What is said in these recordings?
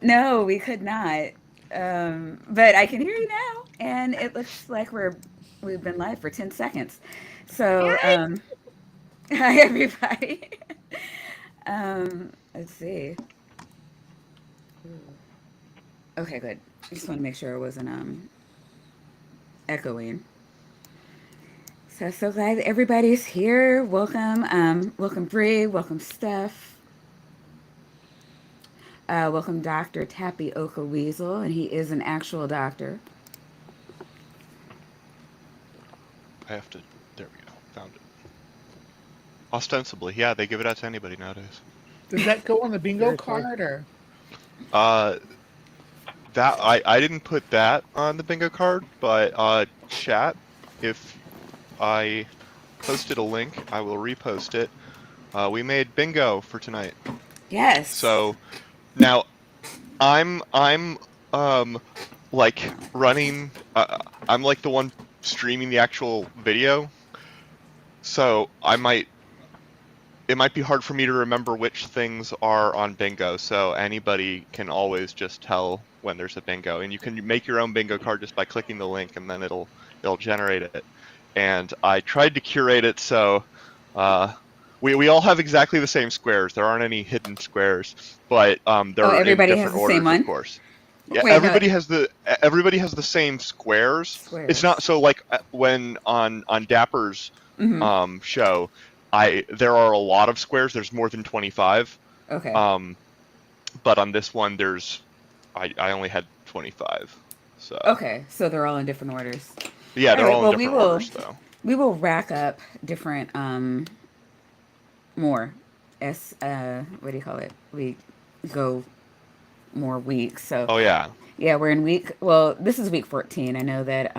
No, we could not. But I can hear you now, and it looks like we've been live for 10 seconds. So, Hi. hi everybody. Let's see. Okay, good. I just want to make sure it wasn't echoing. So glad that everybody's here. Welcome, welcome Bree. Welcome Steph. Welcome Dr. Tapioca Weasel, and he is an actual doctor. I have to. There we go. Found it. Ostensibly, yeah, they give it out to anybody nowadays. Does that go on the bingo Very cool. card or? Uh, that I didn't put that on the bingo card, but chat, if I posted a link, I will repost it. We made bingo for tonight. Yes. So now I'm um like running. I'm like the one streaming the actual video, so it might be hard for me to remember which things are on bingo, so anybody can always just tell when there's a bingo, and you can make your own bingo card just by clicking the link, and then it'll generate it. And I tried to curate it so uh, we all have exactly the same squares. There aren't any hidden squares, but Oh, they're in everybody has different the same orders, of one? course. Yeah, Wait, no. everybody has the same squares. It's not Squares. so like when on Dapper's Mm-hmm. show, I there are a lot of squares. There's more than 25. Okay. Um, but on this one, I only had 25. So Okay. So they're all in different orders. yeah, All they're right. all in Well, different orders though. we will rack up different more what do you call it? We go more weeks. So Oh yeah. yeah, we're in week. Well, this is week 14. I know that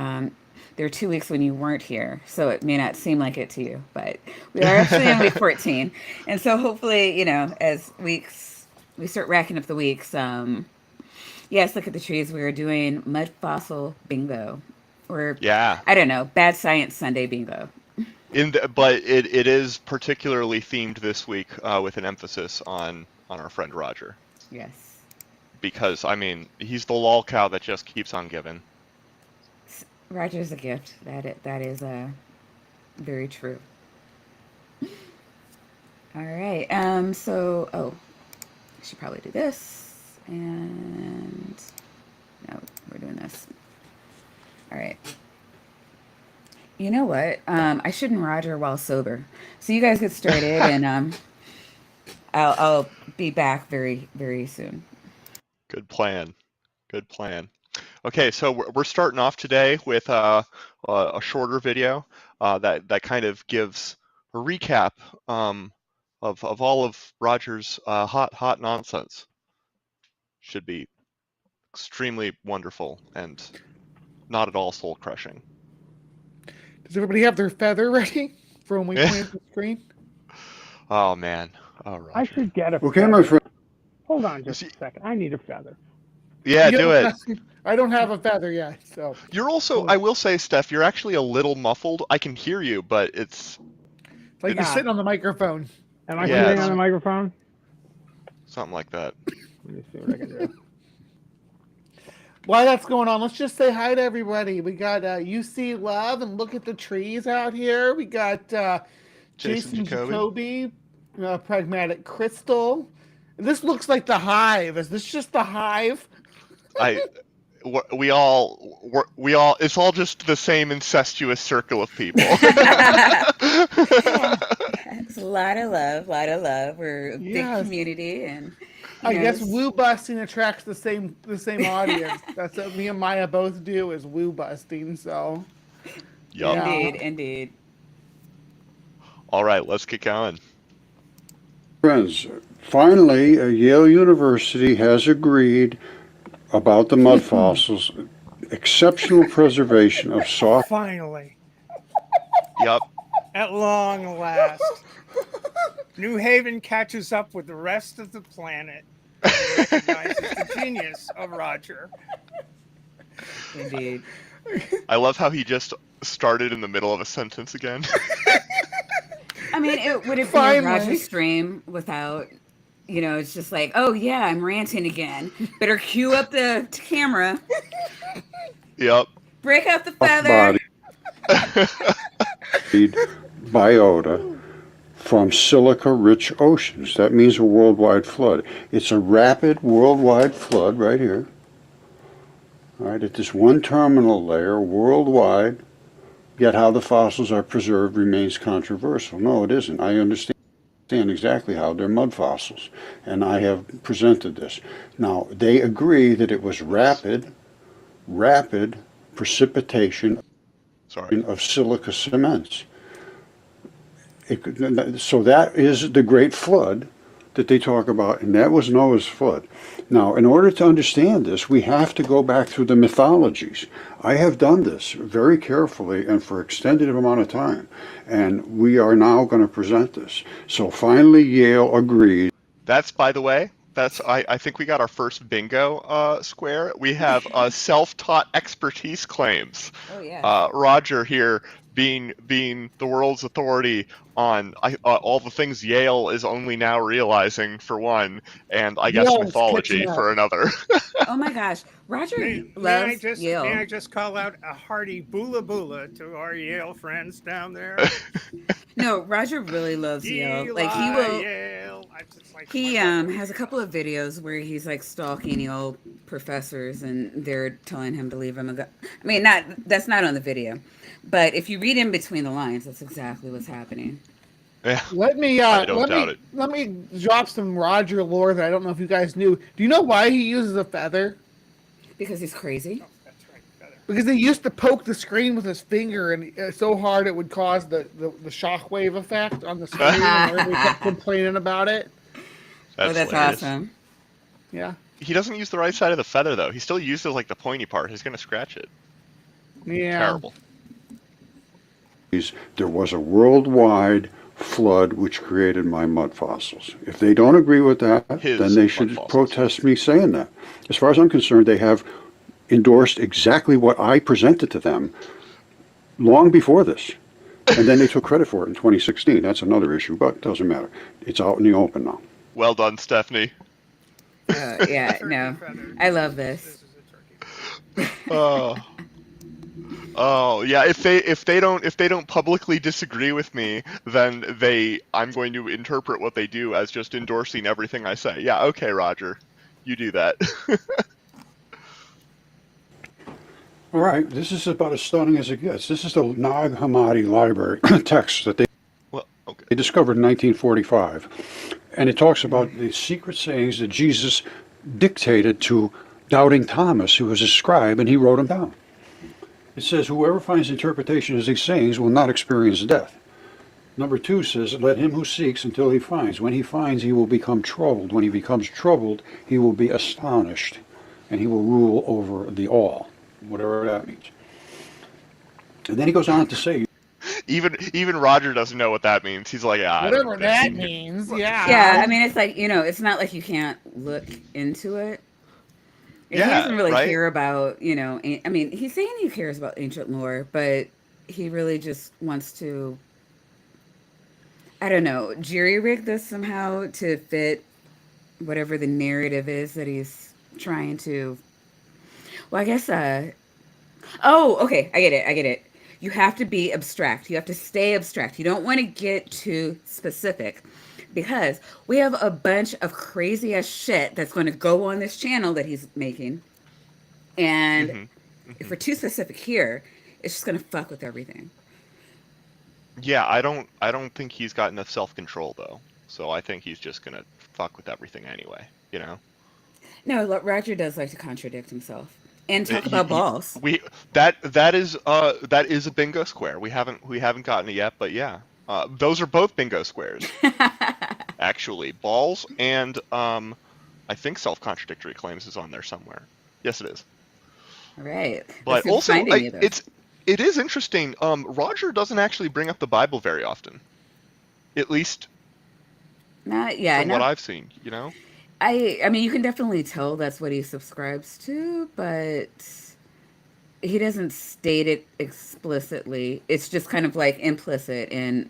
there are 2 weeks when you weren't here, so it may not seem like it to you, but we are actually in week 14. And so hopefully, as weeks we start racking up the weeks. Yes, look at the trees. We are doing mud fossil bingo, or Yeah. I don't know, bad science Sunday bingo. But it is particularly themed this week with an emphasis on our friend Roger, Yes, because I mean he's the lol cow that just keeps on giving. Roger's a gift. That is very true. All right. I should probably do this, and no, we're doing this. All right. You know what? I shouldn't Roger while sober. So you guys get started, and I'll be back very very soon. Good plan. Good plan. Okay, so we're starting off today with a shorter video that kind of gives a recap um, of all of Roger's hot nonsense. Should be extremely wonderful and not at all soul crushing. Does everybody have their feather ready for when we point at the screen? Oh man, oh I Roger. should get a Okay, my feather. friend. Hold on just See, a second. I need a feather. yeah, You do don't it. have, I don't have a feather yet, so You're also, I will say, Steph, you're actually a little muffled. I can hear you, but it's like you're it's Ah, sitting on the microphone. am I yeah, sitting on the microphone? something like that. Let me see what I can do. While that's going on, let's just say hi to everybody. We got UC Love and look at the trees out here. We got Jason Jason Jacoby. Jacoby, Pragmatic Crystal. This looks like the Hive. Is this just the Hive? I we all it's all just the same incestuous circle of people. It's a lot of love, a lot of love. We're a big Yes. community, and I guess woo busting attracts the same audience. That's what me and Maya both do is woo busting. So Yup. yeah, indeed, indeed. All right, let's get going. Friends, finally, Yale University has agreed about the mud fossils, exceptional preservation of soft. Finally, Yup. at long last, New Haven catches up with the rest of the planet and recognizes the genius of Roger. Indeed. I love how he just started in the middle of a sentence again. I mean, it would have been a Finally. Roger stream without it's just like, oh yeah, I'm ranting again. Better cue up the camera, Yep. break out the Soft feather. body biota from silica-rich oceans. That means a worldwide flood. It's a rapid worldwide flood right here. All right, at this one terminal layer worldwide, yet how the fossils are preserved remains controversial. No, it isn't. I understand exactly how they're mud fossils, and I have presented this. Now, they agree that it was rapid precipitation Sorry. of silica cements. So that is the Great Flood that they talk about, and that was Noah's flood. Now, in order to understand this, we have to go back through the mythologies. I have done this very carefully and for extended amount of time, and we are now going to present this. So finally, Yale agreed. That's, by the way, I think we got our first bingo square. We have self-taught expertise claims. Oh yeah. Roger here being the world's authority on all the things Yale is only now realizing for one, and I guess Yale's mythology catching up. for another. Oh my gosh, Roger May loves I just Yale. may I just call out a hearty boola boola to our Yale friends down there? No, Roger really loves Yale. Like he Eli will. Yale. I just like He my brother. has a couple of videos where he's like stalking Yale professors, and they're telling him to leave him. I mean, not that's not on the video, but if you read in between the lines, that's exactly what's happening. Yeah, Let me I don't doubt it. let me drop some Roger lore that I don't know if you guys knew. Do you know why he uses a feather? Because he's crazy. Oh, that's right, better. Because he used to poke the screen with his finger, and so hard it would cause the shockwave effect on the screen, and everybody kept complaining about it. That's hilarious. awesome. Yeah, He doesn't use the right side of the feather though. He still uses like the pointy part. He's gonna scratch it. yeah. Terrible. There was a worldwide flood which created my mud fossils. If they don't agree with that, His then they mud should fossils. protest me saying that. As far as I'm concerned, they have endorsed exactly what I presented to them long before this. And then they took credit for it in 2016. That's another issue, but it doesn't matter. It's out in the open now. Well done, Stephanie. Yeah, no, Feather. I love This this. is a turkey. Oh yeah. If they don't publicly disagree with me, then I'm going to interpret what they do as just endorsing everything I say. Yeah. Okay, Roger, you do that. All right, this is about as stunning as it gets. This is the Nag Hammadi library text that Well, okay. they discovered in 1945. And it talks about the secret sayings that Jesus dictated to doubting Thomas, who was a scribe, and he wrote them down. It says, whoever finds interpretation of these sayings will not experience death. Number 2 says, let him who seeks until he finds. When he finds, he will become troubled. When he becomes troubled, he will be astonished, and he will rule over the all, whatever that means. And then he goes on to say, Even Roger doesn't know what that means. He's like, I don't know Whatever what that means. means. Yeah. Yeah, I mean, it's like it's not like you can't look into it. He Yeah, doesn't really right? care about, I mean, he's saying he cares about ancient lore, but he really just wants to, I don't know, jury rig this somehow to fit whatever the narrative is that he's trying to. Well, I guess, oh, okay, I get it, I get it. You have to be abstract. You have to stay abstract. You don't want to get too specific because we have a bunch of crazy ass shit that's going to go on this channel that he's making. And hmm if we're too specific here, it's just going to fuck with everything. Yeah, I don't think he's got enough self-control though. So I think he's just gonna fuck with everything anyway. You know. No, Roger does like to contradict himself and talk He- about he- balls. we that is a bingo square. We haven't gotten it yet, but yeah, those are both bingo squares actually. Balls and I think self-contradictory claims is on there somewhere. Yes, it is. Right. But Let's see if also, find any of those. it is interesting. Roger doesn't actually bring up the Bible very often, at least Not, yeah, from what not I've seen. You know. I mean, you can definitely tell that's what he subscribes to, but he doesn't state it explicitly. It's just kind of like implicit in,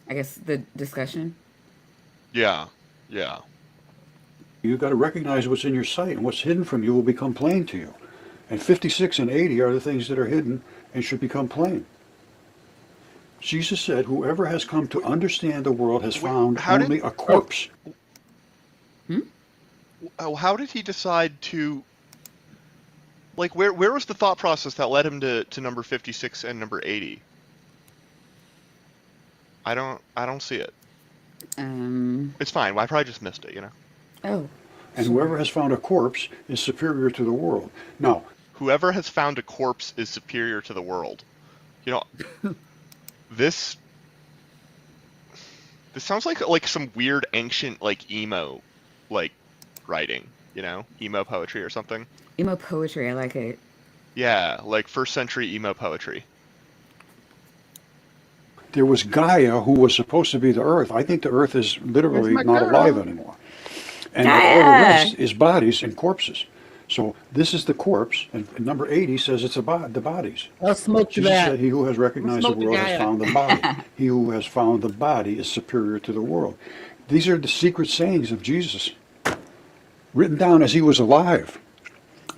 I guess, the discussion. Yeah. Yeah. You've got to recognize what's in your sight, and what's hidden from you will become plain to you. And 56 and 80 are the things that are hidden and should become plain. Jesus said, whoever has come to understand the world has found how did- only a corpse. Oh, how did he decide to? Like, where was the thought process that led him to number 56 and number 80? I don't see it. It's fine. I probably just missed it. Oh. And whoever has found a corpse is superior to the world. Now, Whoever has found a corpse is superior to the world. This sounds like some weird ancient emo writing, emo poetry or something. Emo poetry, I like it. Yeah, like first century emo poetry. there was Gaia, who was supposed to be the Earth. I think the Earth is literally That's my not girl. alive anymore. And all Gaia. the rest is bodies and corpses. So this is the corpse, and number 80 says it's the bodies. I'll smoke to Jesus that. said, he who has recognized the Smoke the world has Gaia. found the body. He who has found the body is superior to the world. These are the secret sayings of Jesus, written down as he was alive,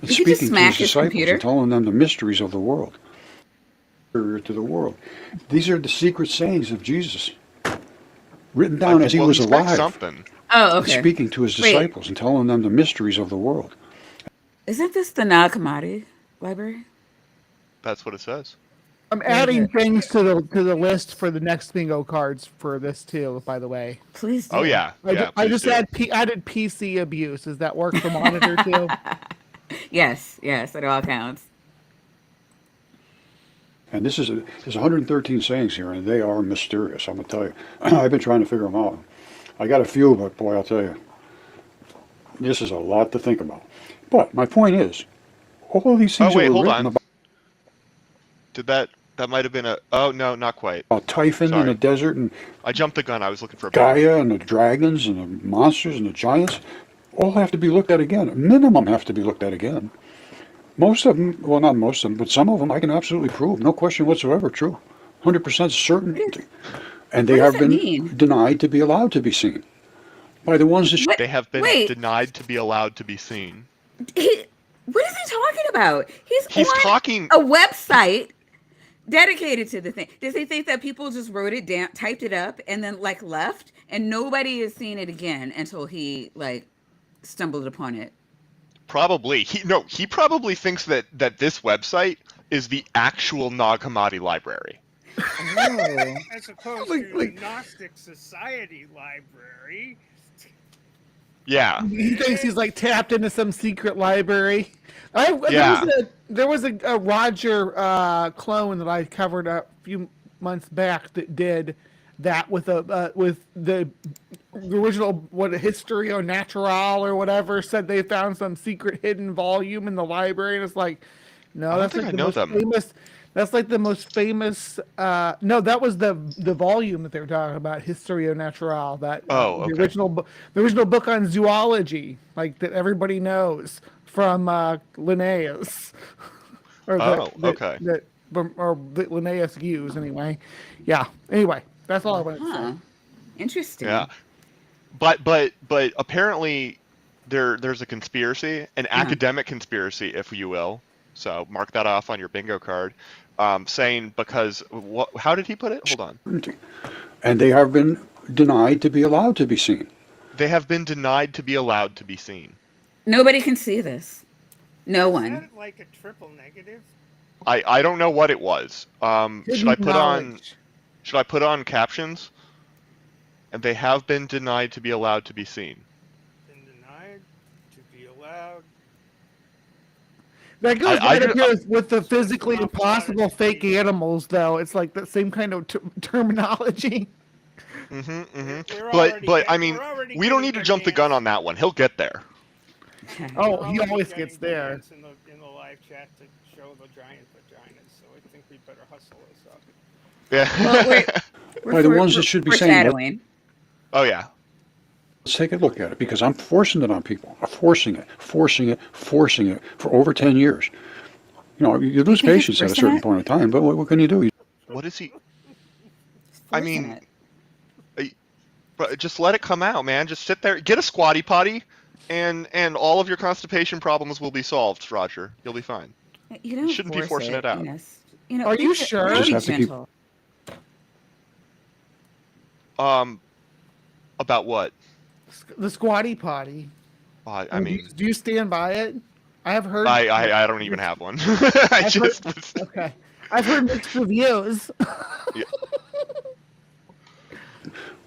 and Did he just speaking to smash his his disciples computer? and telling them the mysteries of the world. Superior to the world. These are the secret sayings of Jesus, written down as he was he's back alive, something. Oh, and okay. speaking to his Wait. disciples and telling them the mysteries of the world. Isn't this the Nag Hammadi library? That's what it says. I'm adding things to the list for the next bingo cards for this too. By the way, Please do. Oh yeah, yeah. I please just do. added PC abuse. Does that work for monitor too? Yes, it all counts. And there's 113 sayings here, and they are mysterious, I'm going to tell you. I've been trying to figure them out. I got a few, but boy, I'll tell you, this is a lot to think about. But my point is, all of these things Oh wait, that were hold written on. Did that might have been a? Oh no, not quite. about Typhon in Sorry. the desert, and I jumped the gun. I was looking for a Gaia, and the dragons, and the monsters, and the giants, all have to be looked at again. Minimum have to be looked at again. Most of them, well, not most of them, but some of them I can absolutely prove, no question whatsoever, true. 100% certainty. And they What does have that been mean? denied to be allowed to be seen by the ones that What? They have been Wait. denied to be allowed to be seen. What is he talking about? He's on talking. a website dedicated to the thing. Does he think that people just wrote it down, typed it up, and then left, and nobody has seen it again until he stumbled upon it? Probably. He probably thinks that this website is the actual Nag Hammadi library. Oh. As opposed Like- to like- the Gnostic Society library. Yeah. He thinks he's tapped into some secret library. Yeah. There was a Roger clone that I covered a few months back that did that with the original Historio Natural or whatever, said they found some secret hidden volume in the library, and it's no, I don't that's think like I the know most them. famous. That's like the most famous. No, that was the volume that they were talking about, Historio Natural. That Oh, okay. the original book on zoology, that everybody knows from Linnaeus, or okay. that Linnaeus used anyway. Yeah. Anyway, that's all I wanted to Huh. say. Interesting. Yeah. But apparently there's a conspiracy, an academic conspiracy, if you will. So mark that off on your bingo card. Saying because how did he put it? Hold on. and they have been denied to be allowed to be seen. They have been denied to be allowed to be seen. Nobody can see this. No Is one. that like a triple negative? I don't know what it was. Should I Hidden knowledge. put on captions? And they have been denied to be allowed to be seen. Been denied to be allowed. That goes I right up do- here with the physically impossible fake animals, though. It's like the same kind of terminology. We're But already I mean, we're already we don't getting need to jump the gun on that one. He'll get there. Oh, We're he already always getting gets there. demands in the live chat to show the giant vaginas, so I think we better hustle this up. Yeah. Well, By the ones that should be saying, foreshadowing. Oh yeah. let's take a look at it, because I'm forcing it on people. I'm forcing it for over 10 years. You lose think he's patience at a forcing certain it? point in time, but what can you do? What is he? Forcing mean, it. Just let it come out, man. Just sit there, get a squatty potty, and all of your constipation problems will be solved, Roger. You'll be fine. You don't shouldn't be force forcing it out. Are you sure? Just Be have to keep- gentle. About what? The squatty potty. I mean, do you stand by it? I have heard. I don't even have one. I've okay. I've heard mixed reviews.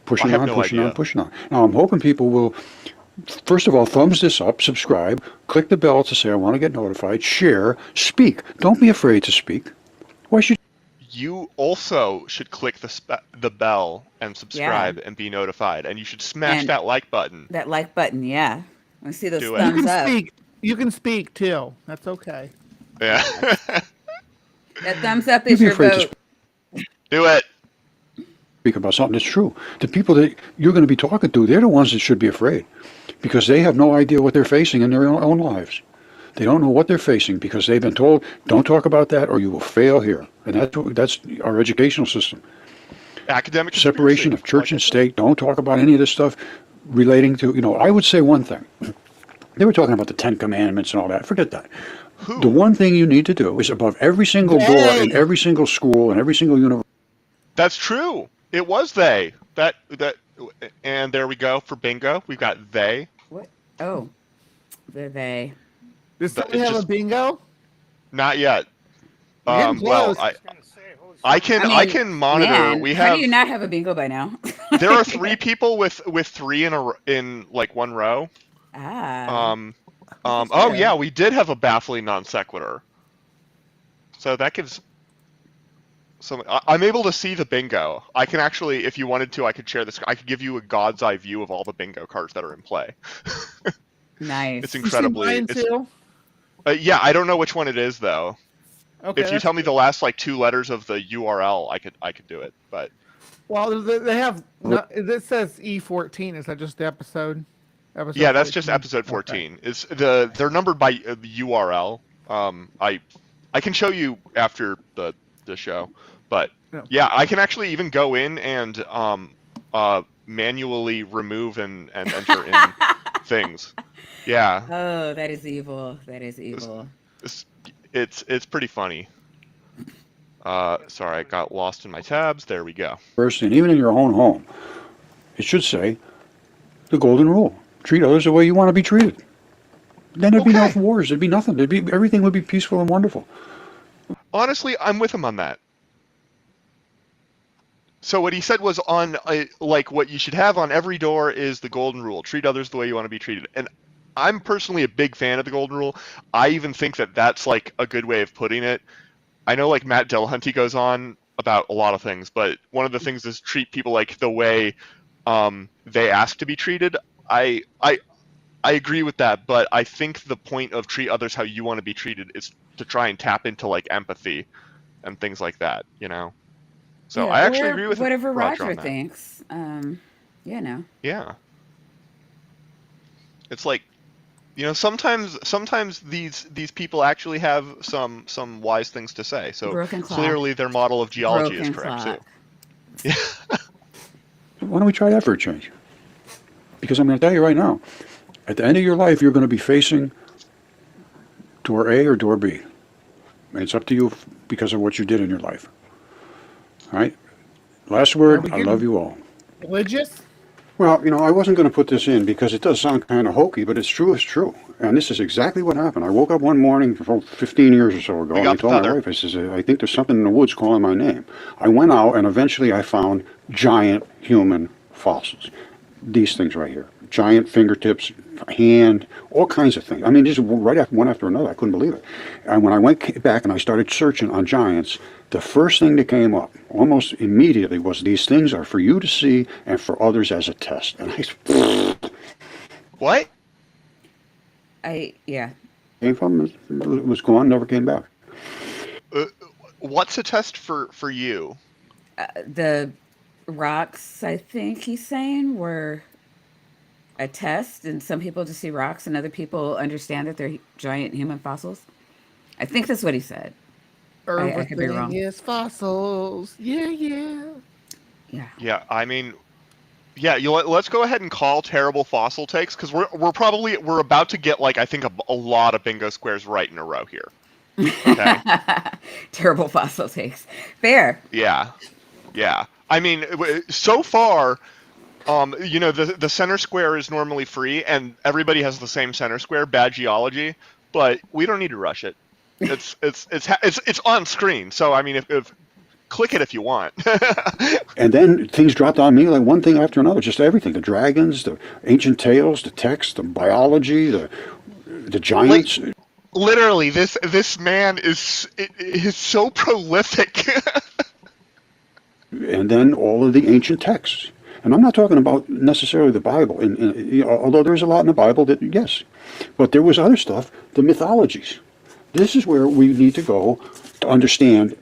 Pushing I have on, no pushing idea. on, pushing on. Now, I'm hoping people will, first of all, thumbs this up, subscribe, click the bell to say I want to get notified, share, speak. Don't be afraid to speak. Why should You also should click the bell and subscribe and be notified, and you should smash And- that like button. That like button, yeah. I see those Do it. You thumbs can up. speak. You can speak too. That's okay. Yeah. That thumbs up You'd is be your afraid to vote. Do it. speak about something that's true? The people that you're going to be talking to, they're the ones that should be afraid because they have no idea what they're facing in their own lives. They don't know what they're facing because they've been told, don't talk about that or you will fail here. And that's our educational system. Academic Separation conspiracy, of church like I and said. state. Don't talk about any of this stuff relating to, I would say one thing. They were talking about the 10 Commandments and all that. Forget that. Who? The one thing you need to do is above every single door in every single school and every single university. That's true. It was they. That and there we go for bingo. We've got they. What? Oh, they. Does But somebody it's have a just- bingo? Not yet. We're getting Well, close. I was gonna say, holy I shit. can I can monitor. Man, We how have do you not have a bingo by now? there are 3 people with 3 in like one row. Ah. Oh yeah, we did have a baffling non sequitur. So that gives some. I'm able to see the bingo. I can actually, if you wanted to, I could share this. I could give you a god's eye view of all the bingo cards that are in play. Nice. It's You see incredibly. mine It's, too? yeah, I don't know which one it is though. Okay. If you that's tell me good. the last like 2 letters of the URL, I could do it. But Well, they have. No, it says E14. Is that just the episode? yeah, that's just 14? episode Okay. 14. Is they're numbered by the URL. I can show you after the show, but No. yeah, I can actually even go in and manually remove and enter in things. Yeah, Oh, that is evil. That is evil. it's pretty funny. Sorry, I got lost in my tabs. There we go. And even in your own home, it should say the golden rule. Treat others the way you want to be treated. Then there'd be no Okay. wars. There'd be nothing. Everything would be peaceful and wonderful. Honestly, I'm with him on that. So what he said was on like what you should have on every door is the golden rule: treat others the way you want to be treated. And I'm personally a big fan of the golden rule. I even think that that's like a good way of putting it. I know like Matt Dillahunty goes on about a lot of things, but one of the things is treat people like the way they ask to be treated. I agree with that, but I think the point of treat others how you want to be treated is to try and tap into like empathy and things like that, So Yeah, I actually or agree with whatever Roger Roger on that. thinks. No. Yeah. It's like, sometimes these people actually have some wise things to say. So Broken clock. clearly their model of geology is Broken correct clock. too. Why don't we try that for a change? Because I'm going to tell you right now, at the end of your life, you're going to be facing door A or door B. And it's up to you because of what you did in your life. All right? Last Are word, we I getting- love you all. Religious? Well, I wasn't going to put this in because it does sound kind of hokey, but it's true. It's true. And this is exactly what happened. I woke up one morning 15 years or so ago, and I got the told my feather. wife, I says, I think there's something in the woods calling my name. I went out, and eventually I found giant human fossils. These things right here. Giant fingertips, hand, all kinds of things. I mean, just right after one after another. I couldn't believe it. And when I went back and I started searching on giants, the first thing that came up almost immediately was these things are for you to see and for others as a test. And I What? Yeah. came from it was gone, never came back. What's a test for you? The rocks, I think he's saying, were a test, and some people just see rocks, and other people understand that they're giant human fossils. I think that's what he said. I could be wrong. Everything is fossils. Yeah. Yeah. Yeah, I mean, Yeah, let's go ahead and call terrible fossil takes, because we're about to get like I think a lot of bingo squares right in a row here. Okay. Terrible fossil takes. Fair. Yeah. Yeah. I mean, so far, the center square is normally free, and everybody has the same center square. Bad geology, but we don't need to rush it. It's on screen, so I mean, if click it if you want. And then things dropped on me like one thing after another, just everything: the dragons, the ancient tales, the text, the biology, the giants. Literally, this man is so prolific. And then all of the ancient texts. And I'm not talking about necessarily the Bible, although there's a lot in the Bible that, yes. But there was other stuff, the mythologies. This is where we need to go to understand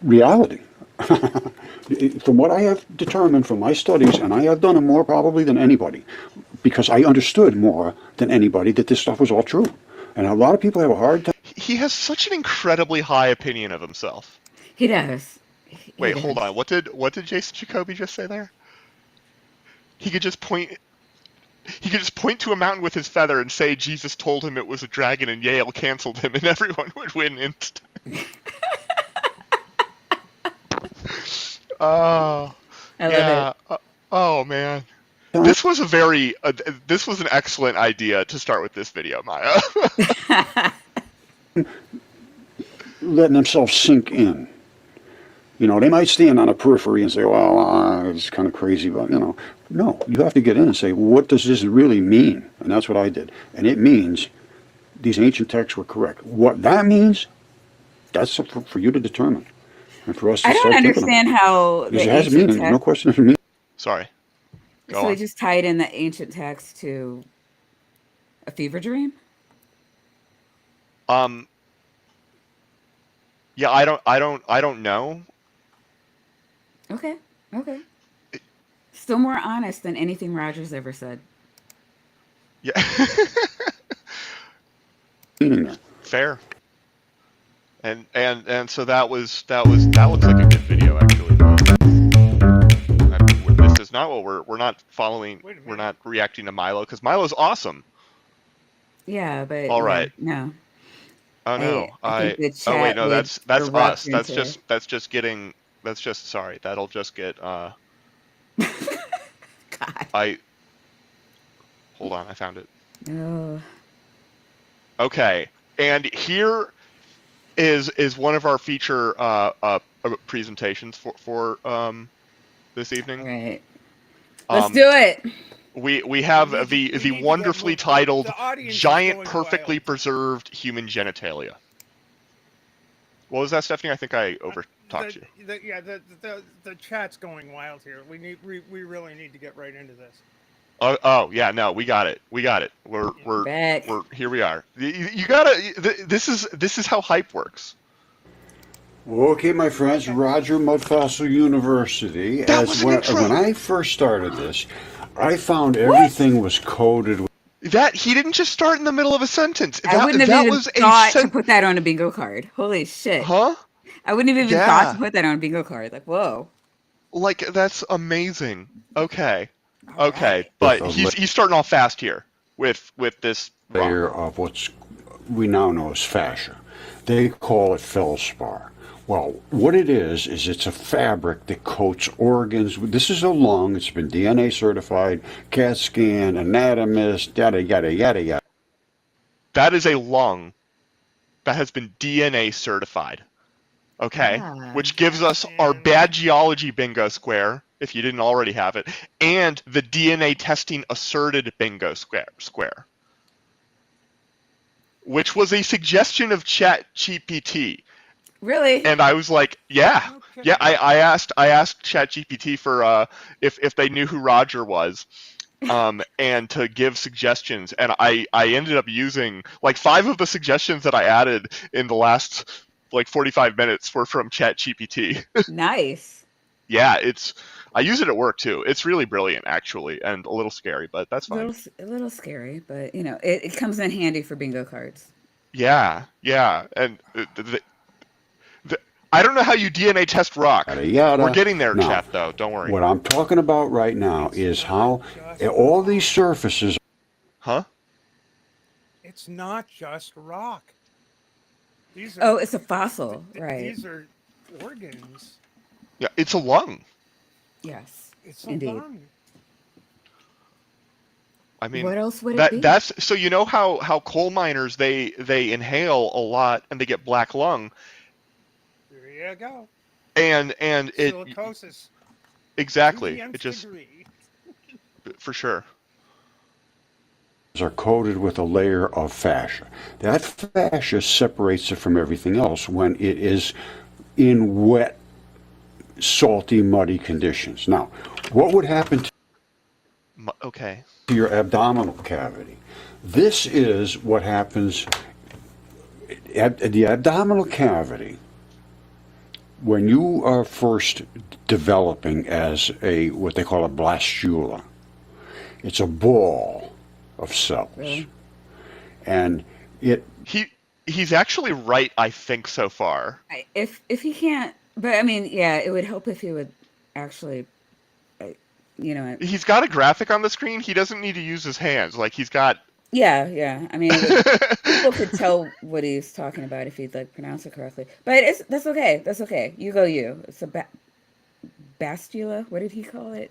reality. From what I have determined from my studies, and I have done them more probably than anybody, because I understood more than anybody that this stuff was all true. And a lot of people have a hard time. He has such an incredibly high opinion of himself. He does. Wait, hold on. What did Jason Jacoby just say there? He could just point to a mountain with his feather and say Jesus told him it was a dragon and Yale canceled him and everyone would win instantly. Oh, I love yeah. it. Oh man. This was an excellent idea to start with this video, Maya. Letting themselves sink in. They might stand on a periphery and say, well, it's kind of crazy, but, no, you have to get in and say, what does this really mean? And that's what I did. And it means these ancient texts were correct. What that means, that's for you to determine. And for us to I start don't thinking understand about. how the Because it has a ancient meaning, no text. question of meaning. Sorry. Go So on. they just tied in the ancient text to a fever dream. Yeah, I don't know. Okay. Okay. Still more honest than anything Rogers ever said. Yeah. Meaning there. Fair. And so that looks like a good video actually. This is not what we're not following. Wait a minute. We're not reacting to Milo because Milo's awesome. Yeah, but All yeah, right. no. Oh no. I think the Oh wait, chat no, would that's erupt us. into. Sorry. That'll just get God. Hold on, I found it. Oh. Okay. And here is one of our feature presentations for this evening. All right. Let's Um, do it. We have We need the to get- wonderfully look, titled the audience is Giant going Perfectly wild. Preserved Human Genitalia. What was that, Stephanie? I think I over-talked you. The chat's going wild here. We really need to get right into this. Oh yeah, no, we got it. We're Back. here we are. You gotta. This is how hype works. Okay, my friends, Roger Mudfossil University. That was an intro. When I first started this, I found everything was coded with. That he didn't just start in the middle of a sentence. I wouldn't have that even was thought to put that on a bingo card. Holy shit. Huh? I wouldn't have even thought to Yeah. put that on a bingo card. Like, whoa. Like that's amazing. Okay. All Okay, right. but With a he's starting off fast here with this Layer of what's we now know as fascia. They call it feldspar. Well, what it is it's a fabric that coats organs. This is a lung. It's been DNA certified, CAT scan, anatomist, yada, yada, yada, yada. That is a lung that has been DNA certified. Okay? Ah. Which gives us our bad geology bingo square, if you didn't already have it, and the DNA testing asserted bingo square. Which was a suggestion of ChatGPT. Really? And I was like, yeah. Okay. Yeah, I asked ChatGPT for if they knew who Roger was. And to give suggestions, and I ended up using like 5 of the suggestions that I added in the last like 45 minutes were from ChatGPT. Nice. Yeah, I use it at work too. It's really brilliant actually, and a little scary, but that's fine. A little scary, but it comes in handy for bingo cards. Yeah, and I don't know how you DNA test rock. Yada, yada. We're getting there, Now, chat, though. Don't worry. What I'm talking about right now is how all these surfaces. Huh? It's not just rock. These Oh, it's a fossil, right? These are organs. Yeah, it's a lung. Yes, It's a indeed. lung. I mean, What else would it be? that's so you know how coal miners they inhale a lot and they get black lung, There you go. and it Silicosis. exactly To the it just degree. for sure. Are coated with a layer of fascia. That fascia separates it from everything else when it is in wet, salty, muddy conditions. Now, what would happen to Okay. your abdominal cavity? This is what happens at the abdominal cavity when you are first developing as a what they call a blastula. It's a ball of cells. Really? And He's actually right, I think, so far. If he can't, but I mean, yeah, it would help if he would actually, you know. He's got a graphic on the screen. He doesn't need to use his hands. Like he's got. Yeah. I mean, people could tell what he's talking about if he'd like pronounce it correctly. But that's okay. That's okay. You go, you. It's a bastula. What did he call it?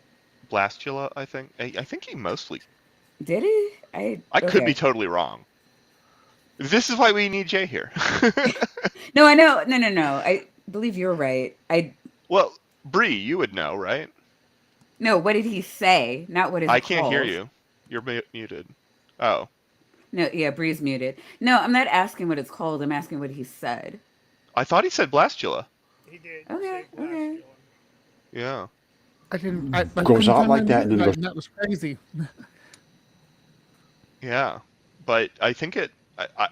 Blastula, I think. I think he mostly. Did he? I could be totally wrong. This is why we need Jay here. No, I know. No. I believe you're right. Well, Bree, you would know, right? No, what did he say? Not what is I it can't hear called. you. You're muted. Oh. No, yeah, Bree's muted. No, I'm not asking what it's called. I'm asking what he said. I thought he said blastula. He did. Okay, say okay. blastula. Yeah. I didn't. I Goes couldn't out find like my that and then mute goes- button. That was crazy. Yeah. But I think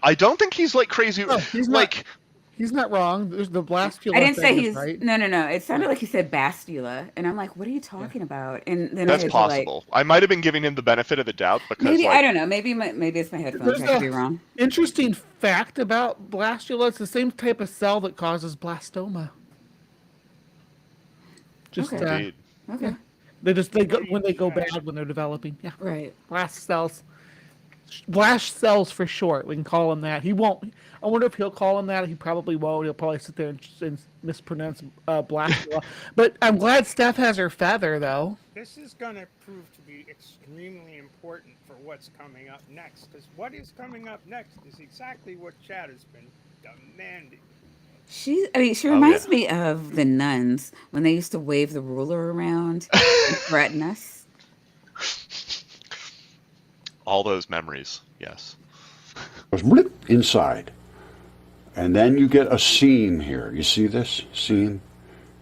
I don't think he's like crazy. No, he's not. like He's not wrong. There's the blastula. I didn't say thing is he's right. no. It sounded like he said bastula, and I'm like, what are you talking about? And then that's I had possible. I might have been giving him the benefit of the doubt because maybe like, I don't know. Maybe it's my headphones. I could be wrong. Interesting fact about blastula: it's the same type of cell that causes blastoma. Just Okay. indeed. Okay, they go when they go bad when they're developing. Yeah, right. blast cells for short. We can call him that. He won't. I wonder if he'll call him that. He probably won't. He'll probably sit there and mispronounce blastula. But I'm glad Steph has her feather though. This is going to prove to be extremely important for what's coming up next. Because what is coming up next is exactly what Chad has been demanding. She reminds me of the nuns when they used to wave the ruler around and threaten us. All those memories. Yes. Goes blip inside. And then you get a seam here. You see this seam?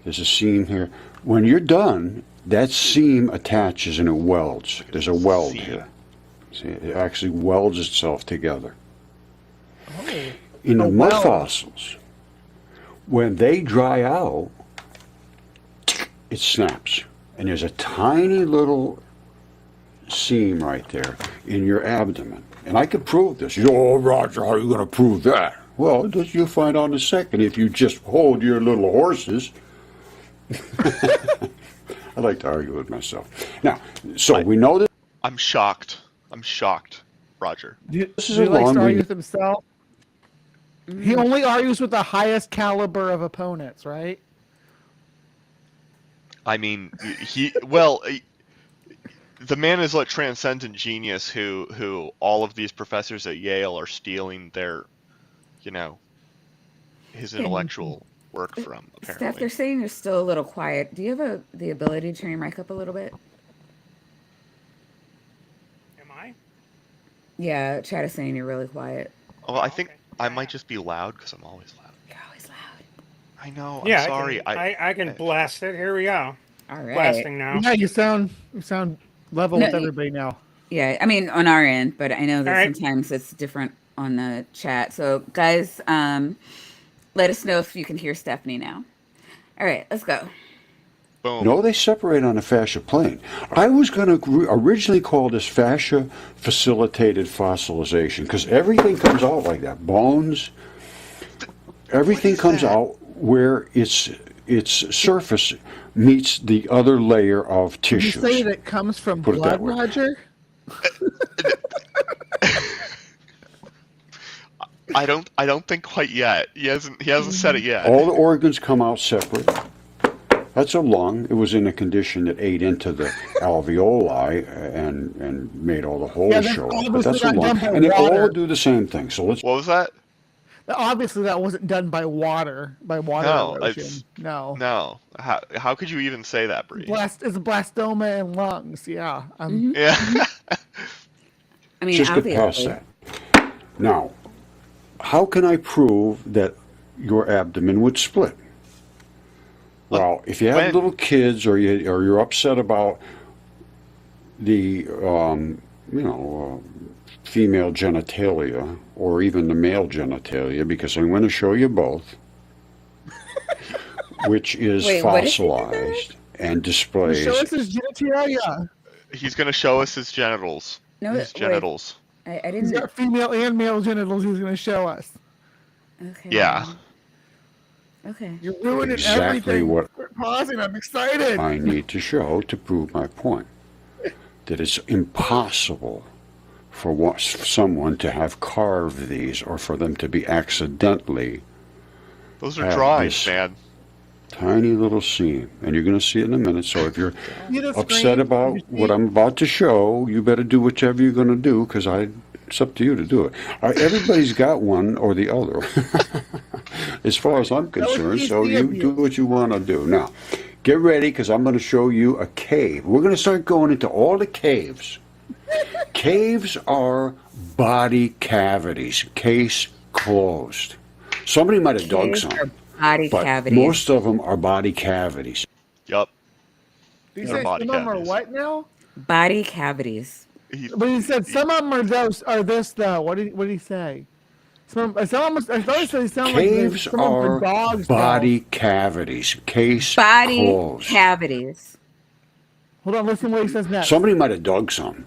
There's a seam here. When you're done, that seam attaches and it welds. There's a weld Seam. here. See, it actually welds itself together. Oh. In the A mud weld. fossils, when they dry out, it snaps. And there's a tiny little seam right there in your abdomen. And I could prove this. You go, oh, Roger, how are you going to prove that? Well, you'll find out in a second if you just hold your little horses. I like to argue with myself. Now, so we know that I'm shocked, Roger. this is He a likes long to argue read. with himself. He only argues with the highest caliber of opponents, right? I mean, the man is a transcendent genius who all of these professors at Yale are stealing their, his intellectual work from, Steph, apparently. they're saying you're still a little quiet. Do you have the ability to turn your mic up a little bit? Am I? Yeah, Chad is saying you're really quiet. Well, I think Okay. I might just be loud because I'm always loud. You're always loud. I know. Yeah, I'm sorry. I can blast it. Here we go. All right. Blasting now. Yeah, you sound level No, with everybody now. Yeah, I mean on our end, but I know that All right. sometimes it's different on the chat. So guys, let us know if you can hear Stephanie now. All right, let's go. Boom. No, they separate on the fascia plane. I was going to originally call this fascia facilitated fossilization because everything comes out like that. Bones, everything is comes that? out where its surface meets the other layer of Did you tissues. say that it comes from Put it blood, that way. Roger? I don't think quite yet. He hasn't said it yet. All the organs come out separate. That's a lung. It was in a condition that ate into the alveoli and made all the holes Yeah, that's show up. But obviously that's a not lung. done by And they all water. do the same thing. So let's. What was that? Obviously, that wasn't done by water No, erosion. it's No. no. How could you even say that, Bree? It's a blastoma in lungs. Yeah. Yeah. I mean, Just get past obviously. that. Now, how can I prove that your abdomen would split? Well, if you have when? little kids, or you're upset about the female genitalia, or even the male genitalia, because I'm going to show you both, which is Wait, what is it? fossilized and displays. Show us his genitalia. He's gonna show us his genitals. No, His wait. genitals. I He's didn't. got female and male genitals he's going to show us. Okay. Yeah. Okay. You're ruining Exactly everything. what Quit pausing. I'm excited. I need to show to prove my point. That it's impossible for someone to have carved these, or for them to be accidentally Those are have drawings, this man. tiny little seam. And you're going to see it in a minute. So if you're You just upset scream. about You what see- I'm about to show, you better do whatever you're going to do, because it's up to you to do it. Everybody's got one or the other, as far as I'm concerned. So you do what you want to do. Now, get ready, because I'm going to show you a cave. We're going to start going into all the caves. Caves are body cavities, case closed. Somebody might have dug Caves some, are body but cavities. most of them are body cavities. Yup. He They're said body some of them are cavities. what now? Body cavities. But he said some of them are this though. What did he say? Some of them, I thought he said they sound Caves like some of them are are dogs. body cavities, case Body closed. cavities. Hold on, listen to what he says next. Somebody might have dug some,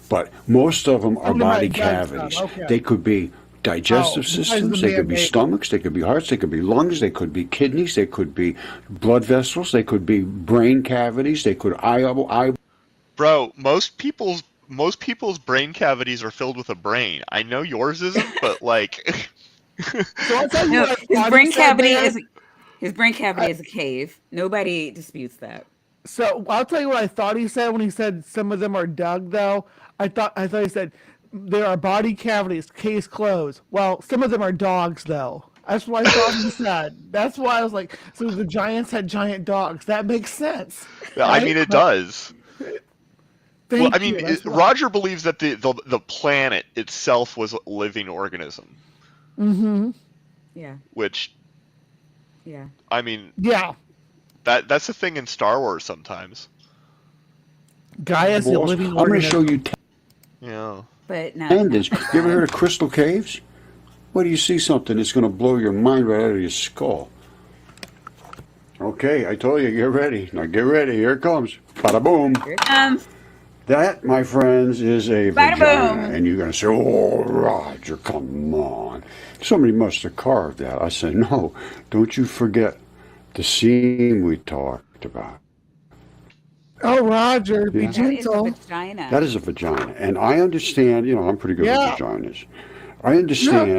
but most of them are Somebody might body have dug some, cavities. okay. They could be digestive besides the systems, they could be man-made- stomachs, they could be hearts, they could be lungs, they could be kidneys, they could be blood vessels, they could be brain cavities, they could eye. Bro, most people's brain cavities are filled with a brain. I know yours isn't, but like So I'll tell you No, what I his thought brain he said cavity there. is a cave. Nobody disputes that. So I'll tell you what I thought he said when he said some of them are dug. Though I thought he said there are body cavities, case closed. Well, some of them are dogs, though. That's what I thought he said. That's why I was like, so the giants had giant dogs. That makes sense. I mean it does. Thank Well, I mean, you. That's why. Roger believes that the planet itself was a living organism, Yeah. which Yeah. I mean Yeah, that's a thing in Star Wars sometimes. Gaia's a Balls. living I'm going to show organism. you Yeah. But no. tendons. You ever heard of crystal caves? What do you see something that's going to blow your mind right out of your skull? Okay, I told you, get ready. Now get ready. Here it comes. Bada boom. Here it comes. That, my friends, is a Bada vagina. boom. And you're going to say, oh, Roger, come on. Somebody must have carved that. I said, no, don't you forget the seam we talked about. Oh, Roger, be Yeah. That is a gentle. vagina. That is a vagina. And I understand, I'm pretty good Yeah. with vaginas. I understand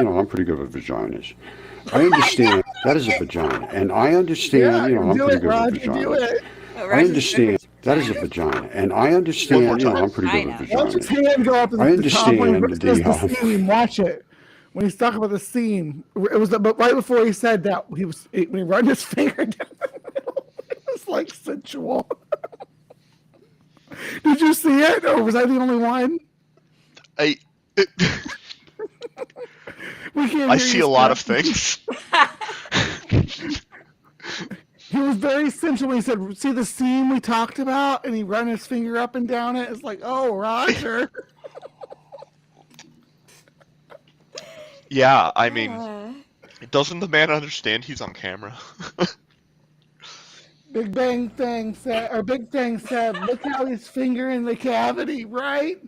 I'm pretty good with vaginas. I understand that is a vagina. And I understand, I'm do pretty it, good Roger. with Do vaginas. it. Oh, I Roger's understand that is a vagina. And I understand, I'm pretty good with Watch his vaginas. hand go up at I the top when he understand does the the, seam. Watch it. When he's talking about the seam, it was but right before he said that when he ran his finger down the middle, it was like sensual. Did you see it, or was I the only one? We can't I hear see you, a lot of Scott. things. He was very sensual when he said, "See the seam we talked about," and he ran his finger up and down it. It's like, oh, Roger. Yeah, I mean, doesn't the man understand he's on camera? Big Bang said, "Look how he's finger in the cavity, right?"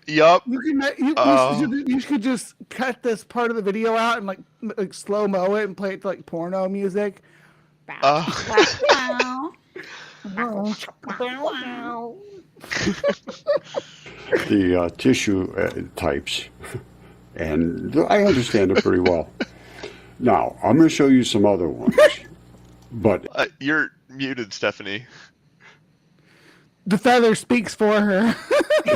Yup. You can you should just cut this part of the video out and like slow mo it and play it to like porno music. Wow. The tissue types, and I understand it pretty well. Now, I'm going to show you some other ones, but You're muted, Stephanie. The feather speaks for her.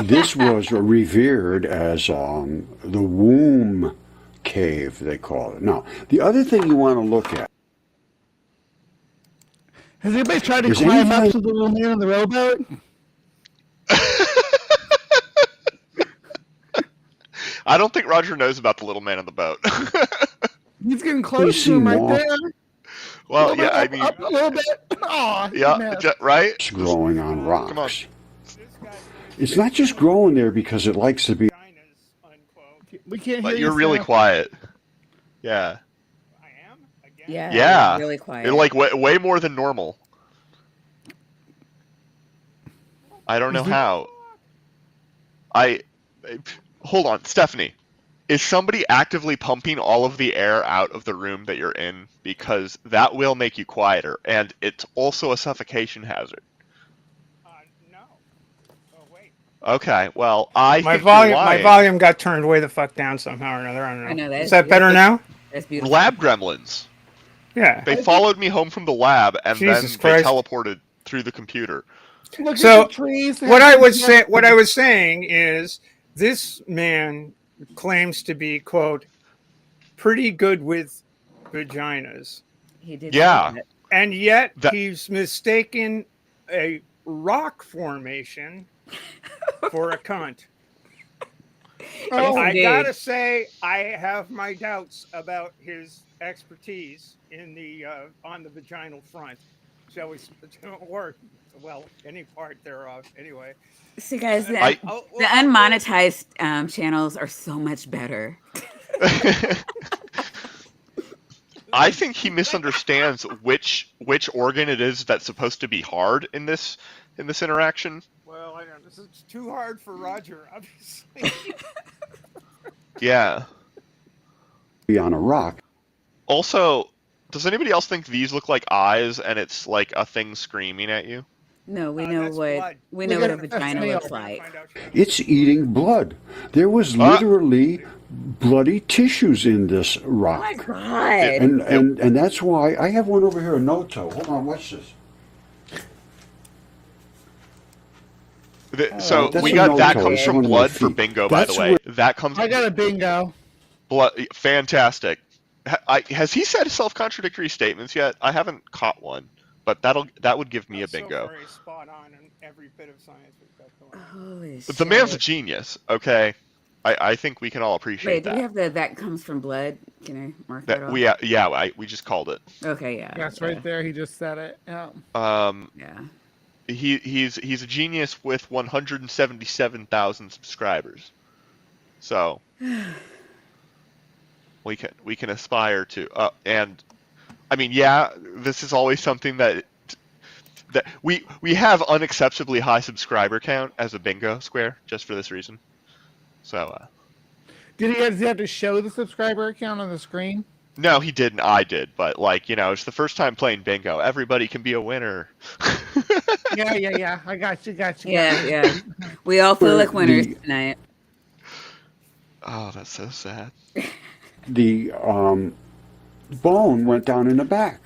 this was revered as the womb cave, they call it. Now, the other thing you want to look at. Has anybody tried to Is climb up anything- to the little man on the rowboat? I don't think Roger knows about the little man on the boat. He's getting close to him right there. Well, yeah, I mean, Up a little bit. Aw, he yeah, missed. right? It's growing on rocks. Come on. It's not just growing there because it likes to be. Vaginas, unquote. We can't hear But you. you're really Sam. quiet. Yeah. I am? Again? Yeah. Yeah. Really quiet. It like way more than normal. I don't know how. Hold on, Stephanie. Is somebody actively pumping all of the air out of the room that you're in? Because that will make you quieter, and it's also a suffocation hazard. No. Oh, wait. Okay, well, I My think you're volume, lying. got turned way the fuck down somehow or another. I don't know. I know that. Is that better now? That's beautiful. Lab gremlins. Yeah. They followed me home from the lab, and Jesus then they Christ. teleported through the computer. Look So, at the trees. What I was saying is this man claims to be, quote, pretty good with vaginas. He did. Yeah. say that. And yet That- he's mistaken a rock formation for a cunt. Oh, I indeed. gotta say, I have my doubts about his expertise in the on the vaginal front, shall we? Or well, any part thereof. Anyway, See, guys, the well, unmonetized channels are so much better. I think he misunderstands which organ it is that's supposed to be hard in this interaction. well, I don't. This is too hard for Roger, obviously. Yeah. Be on a rock. Also, does anybody else think these look like eyes and it's like a thing screaming at you? No, we know That's what blood. we know what a That's vagina male. looks like. Find out. It's eating blood. There was literally bloody tissues in this Oh my rock. god! And that's why I have one over here, a no-toe. Hold on, watch this. So that's we a got that no-toe. comes It's from one of my blood for feet. bingo, by That's the way. That comes I got a bingo. blood. Fantastic. Has he said self-contradictory statements yet? I haven't caught one, but that would give me a So bingo. very spot on in every bit of science we've got going on. Holy The man's a shit. genius. Okay, I think we can all appreciate Wait, do that. we have that comes from blood? Can I mark that, that off? we just called it. Okay, yeah. That's okay. right there. He just said it. Yeah. Yeah. He's a genius with 177,000 subscribers. So we can aspire to and I mean, yeah, this is always something that we have unacceptably high subscriber count as a bingo square just for this reason. So Does he have to show the subscriber account on the screen? no, he didn't. I did, but it's the first time playing bingo. Everybody can be a winner. Yeah. I got you. Yeah. We all feel like winners tonight. Oh, that's so sad. The bone went down in the back.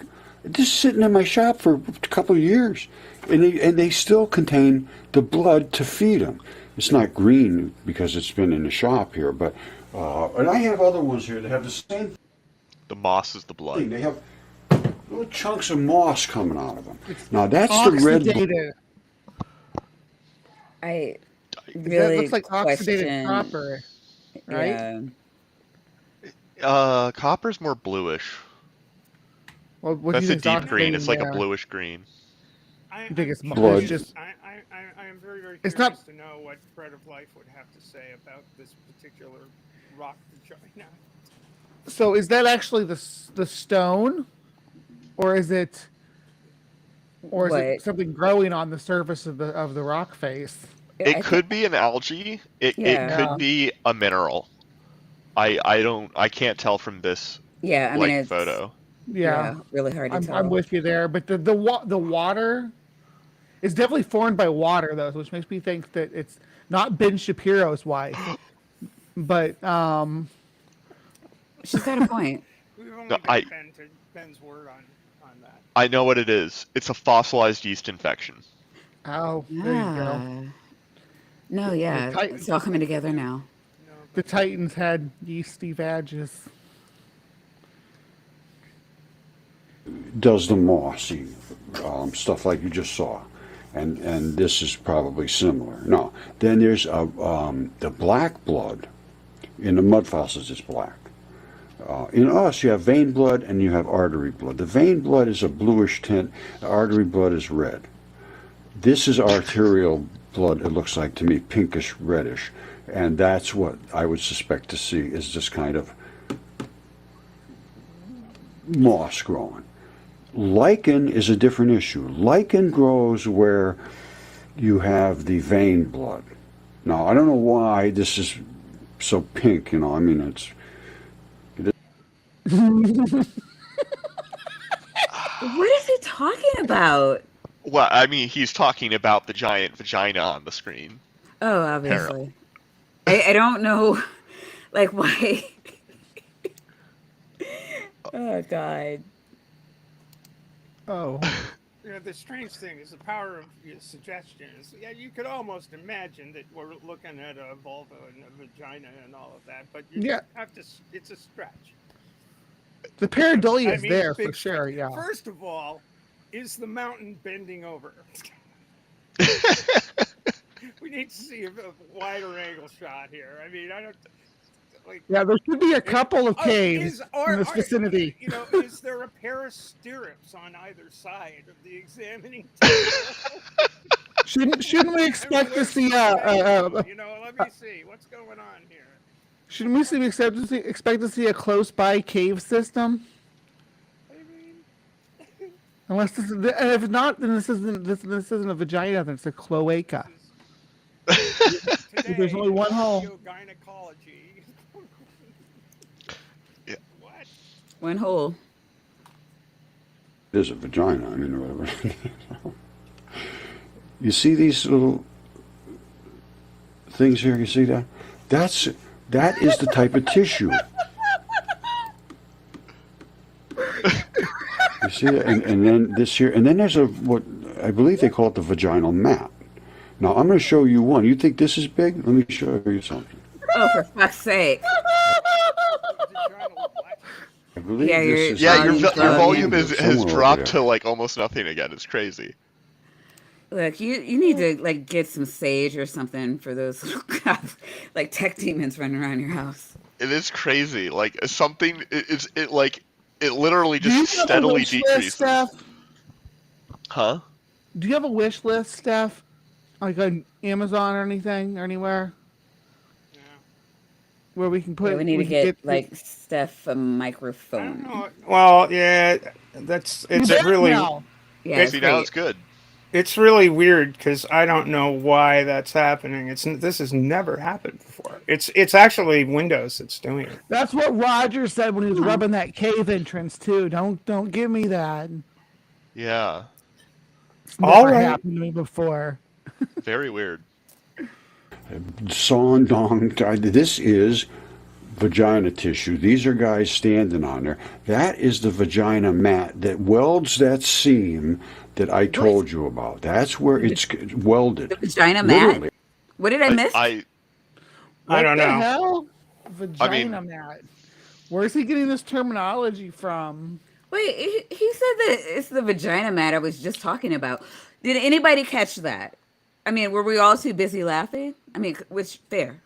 Just sitting in my shop for a couple of years, and they still contain the blood to feed them. It's not green because it's been in the shop here, but and I have other ones here that have the same The moss is the thing. blood. They have little chunks of moss coming out of them. Now that's the red. Oxidated. I That really looks like oxidated question. copper, right? Yeah. Copper's more bluish. Well, what That's do a you think's deep green. It's like a oxidating there? bluish green. You think it's Blood. it's just I am very, very It's curious not- to know what Bread of Life would have to say about this particular rock vagina. so? Is that actually the stone, or is it What? something growing on the surface of the rock face? It could be an algae. It Yeah. could be a mineral. I can't tell from this Yeah, I mean it's photo. Yeah, yeah, really hard to I'm tell. with you there. But the water is definitely formed by water though, which makes me think that it's not Ben Shapiro's wife. But She's got a point. We've No, only got Ben's word on that. I know what it is. It's a fossilized yeast infection. oh, there you go. Ah. No, yeah, Titans, it's all coming together now. No, the but Titans had yeasty badges. Does the mossy stuff like you just saw, and this is probably similar. No, then there's the black blood in the mud fossils is black. In us, you have vein blood and you have artery blood. The vein blood is a bluish tint. The artery blood is red. This is arterial blood. It looks like to me pinkish reddish, and that's what I would suspect to see is this kind of moss growing. Lichen is a different issue. Lichen grows where you have the vein blood. Now, I don't know why this is so pink, you know, I mean, What is he talking about? Well, I mean, he's talking about the giant vagina on the screen. Oh, obviously. I don't know, like, why. Oh, God. Oh, the strange thing is the power of suggestion. Yeah, you could almost imagine that we're looking at a vulva and a vagina and all of that, but you Yeah. have to. It's a stretch. the pareidolia I is mean, there for big sure. stretch. Yeah. First of all, is the mountain bending over? We need to see a wider angle shot here. I mean, I don't like. Yeah, there should be a couple of caves in this vicinity. You know, is there a pair of stirrups on either side of the examining table? Shouldn't we expect to see you know, let me see what's going on here. shouldn't we expect to see a close by cave system? I mean, Unless this is, and if not, then this isn't a vagina. Then it's a cloaca. today, There's only one hole. Gynecology. Yeah. What? One hole. it is a vagina, I mean, or whatever. You see these little things here? You see that? That is the type of tissue. You see that? And then this here, and then there's what I believe they call it the vaginal mat. Now I'm going to show you one. You think this is big? Let me show you something. Oh, for fuck's sake. I believe Yeah, this is Yeah, your Volume's volume dropping. has somewhere over dropped there. to like almost nothing again. It's crazy. Look, you need to like get some sage or something for those like tech demons running around your house. It is crazy. Like something, it literally Do you just have a steadily wish list, decreases. Steph? Huh? Do you have a wish list, Steph? Like on Amazon or anything or anywhere Yeah. where we can put? Yeah, we need to can get like Steph a I don't microphone. know. Well, yeah, it's You're back really now. Yeah, See, now great. it's good. it's really weird because I don't know why that's happening. This has never happened before. It's actually Windows that's doing it. That's what Roger said when he was Huh. rubbing that cave entrance too. Don't give me that. Yeah. It's never All right. happened to me before. Very weird. Son Dong. This is vagina tissue. These are guys standing on there. That is the vagina mat that welds that seam that I told you about. That's where it's welded. The vagina mat? Literally. What did I miss? I I don't What the know. hell? Vagina mean- mat. Where's he getting this terminology from? Wait, he said that it's the vagina mat I was just talking about. Did anybody catch that? I mean, were we all too busy laughing? I mean, which fair.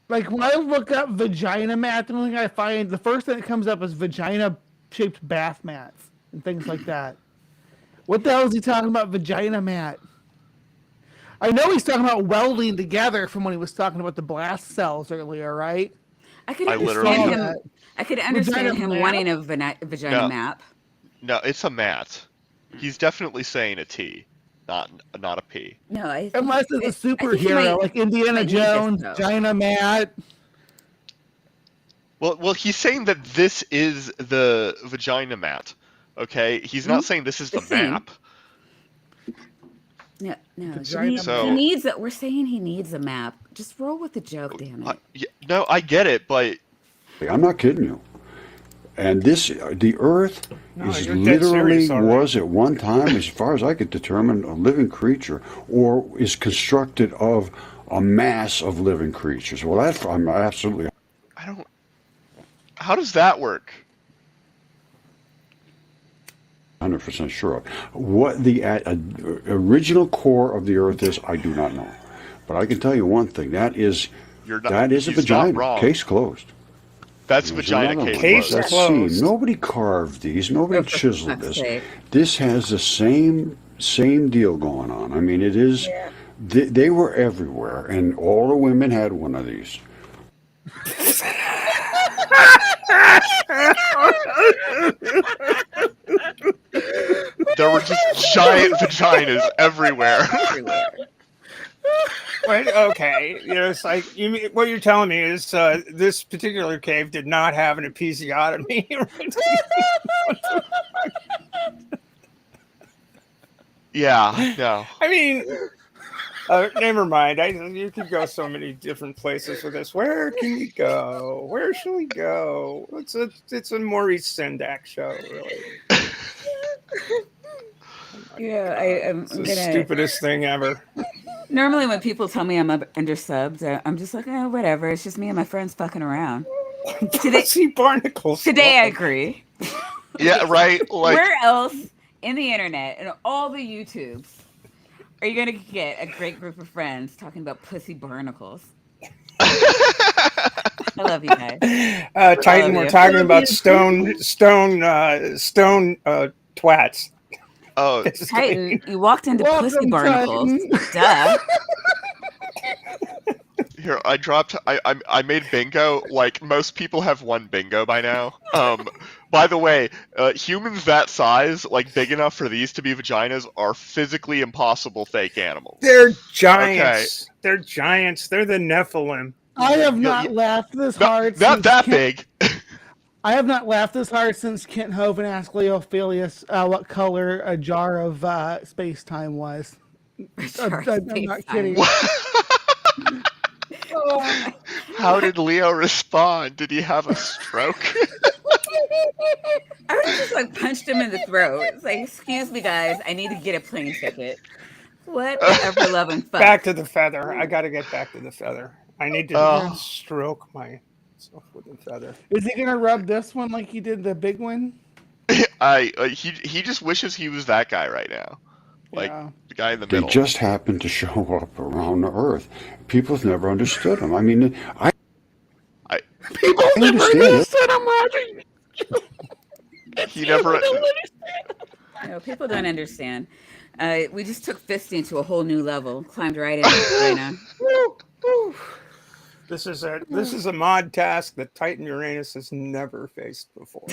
Like when I look up vagina mat, the only thing I find, the first thing that comes up is vagina shaped bath mats and things like that. What the hell is he talking about vagina mat? I know he's talking about welding together from when he was talking about the blast cells earlier, right? I could I literally- understand Saw him. that. I could understand Vagina him map? wanting a vagina No. map. no, it's a mat. He's definitely saying a T. not a P. No, I think Unless it's a I think he superhero might, like Indiana might need this, Jones, though. China Matt. Well, he's saying that this is the vagina mat. Okay, he's not saying this is The the scene. map. No. Vagina So- He needs it. We're saying he needs a map. Just roll with the joke, damn it. No, I get it, but I'm not kidding you. And the Earth No, is you're dead literally serious already. was at one time, as far as I could determine, a living creature, or is constructed of a mass of living creatures. Well, I'm absolutely I don't. How does that work? 100% sure of. What the original core of the Earth is, I do not know. But I can tell you one thing: that is You're not. a he's vagina. Not wrong. Case closed. That's There's vagina another case. one. Case Let's closed. see. Nobody carved these. Nobody Oh, for chiseled fuck's this. sake. This has the same deal going on. I mean, it is. They were everywhere, and all the women had one of these. There were just giant vaginas everywhere. Everywhere. Wait, okay. It's like what you're telling me is this particular cave did not have an episiotomy. Yeah, no. I mean, never mind. You could go so many different places with this. Where can we go? Where shall we go? It's a Maurice Sendak show, really. I'm It's the gonna. stupidest thing ever. Normally, when people tell me I'm under subbed, I'm just like, oh, whatever. It's just me and my friends fucking around. Today, See barnacles. today I agree. Yeah, right. Like, Where else in the internet and all the YouTubes are you gonna get a great group of friends talking about pussy barnacles? I love you guys. Titan, we're you. talking about stone twats. oh, Titan, you walked into Welcome, pussy barnacles. Titan. Duh. here I dropped. I made bingo. Like most people have one bingo by now. By the way, humans that size, like big enough for these to be vaginas, are physically impossible fake animals. They're giants. They're giants. They're the Nephilim. I have not laughed this hard. Not since that Kent, big. I have not laughed this hard since Kent Hovind asked Leophilius what color a jar of space time was. Jar of I'm not space-time. kidding. How did Leo respond? Did he have a stroke? I would have just like punched him in the throat. It's like, excuse me, guys, I need to get a plane ticket. What the ever loving fuck? Back to the feather. I got to get back to the feather. I need to Oh. stroke myself with the feather. Is he gonna rub this one like he did the big one? He just wishes he was that guy right now, like Yeah. the guy in the They middle. just happen to show up around the Earth. People have never understood them. I mean, People I never understand it. understood him, Roger. He never. No, people don't understand. We just took fisting to a whole new level. Climbed right into vagina. This is a mod task that Titan Uranus has never faced before.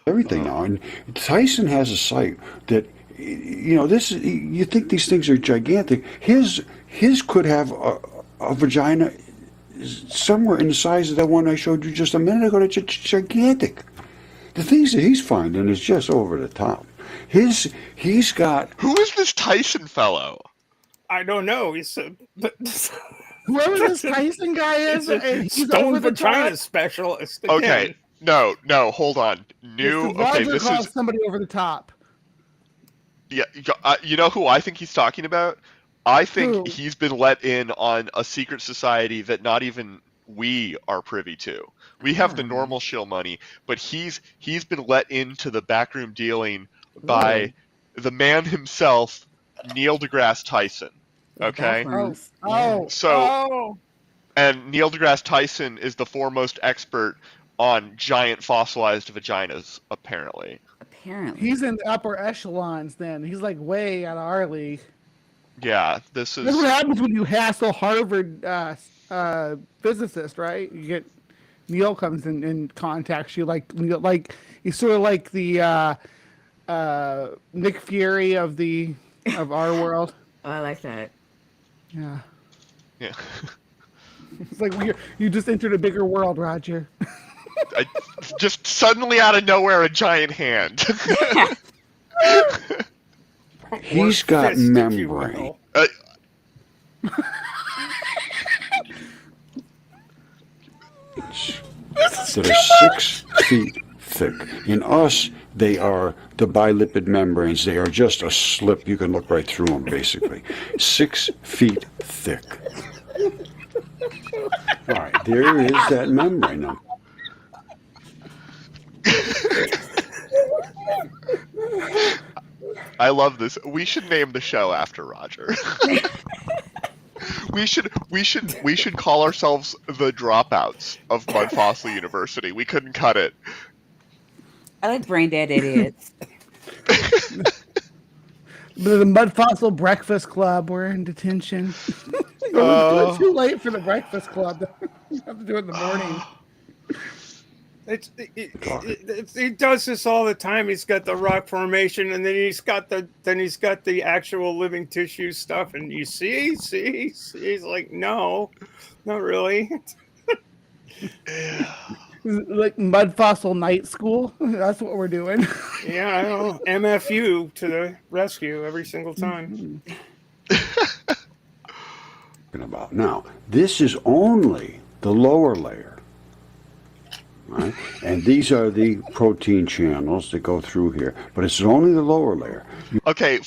Everything now, and Tyson has a site that, this. You think these things are gigantic? His could have a vagina somewhere in the size of that one I showed you just a minute ago. That's gigantic. The things that he's finding is just over the top. He's got. Who is this Tyson fellow? I don't know. He's Whoever this Tyson guy is, he's a he's over stone the vagina top. specialist. Okay, again. no, hold on. New. Mr. Okay, Roger this calls is. somebody over the top. Yeah, you know who I think he's talking about? I think Who? he's been let in on a secret society that not even we are privy to. We have the normal shill money, but he's been let into the backroom dealing by the man himself, Neil deGrasse Tyson. Okay? Bathrooms. Oh, So- And Neil deGrasse Tyson is the foremost expert on giant fossilized vaginas, apparently. Apparently. he's in the upper echelons. Then he's like way out of our league. Yeah, this That's what is. happens when you hassle Harvard physicist, right? You get Neil comes in and contacts you like he's sort of like the Nick Fury of our world. Oh, I like that. Yeah. Yeah. It's like you just entered a bigger world, Roger. I, just suddenly out of nowhere, a giant hand. He's Or got fist, if you membrane. will. That are 6 feet thick. In us, they are the bilipid membranes. They are just a slip. You can look right through them, basically. 6 feet thick. All right, there is that membrane. Now, I love this. We should name the show after Roger. we should call ourselves the dropouts of Mud Fossil University. We couldn't cut it. I like brain dead idiots. The Mud Fossil Breakfast Club. We're in detention. It's too late for the Breakfast Club. You have to do it in the morning. He does this all the time. He's got the rock formation, and then he's got the actual living tissue stuff. And you see, he's like, no, not really. Like Mud Fossil Night School. That's what we're doing. Yeah, I know. MFU to the rescue every single time. about now, this is only the lower layer. Right? And these are the protein channels that go through here, but it's only the lower layer. Okay,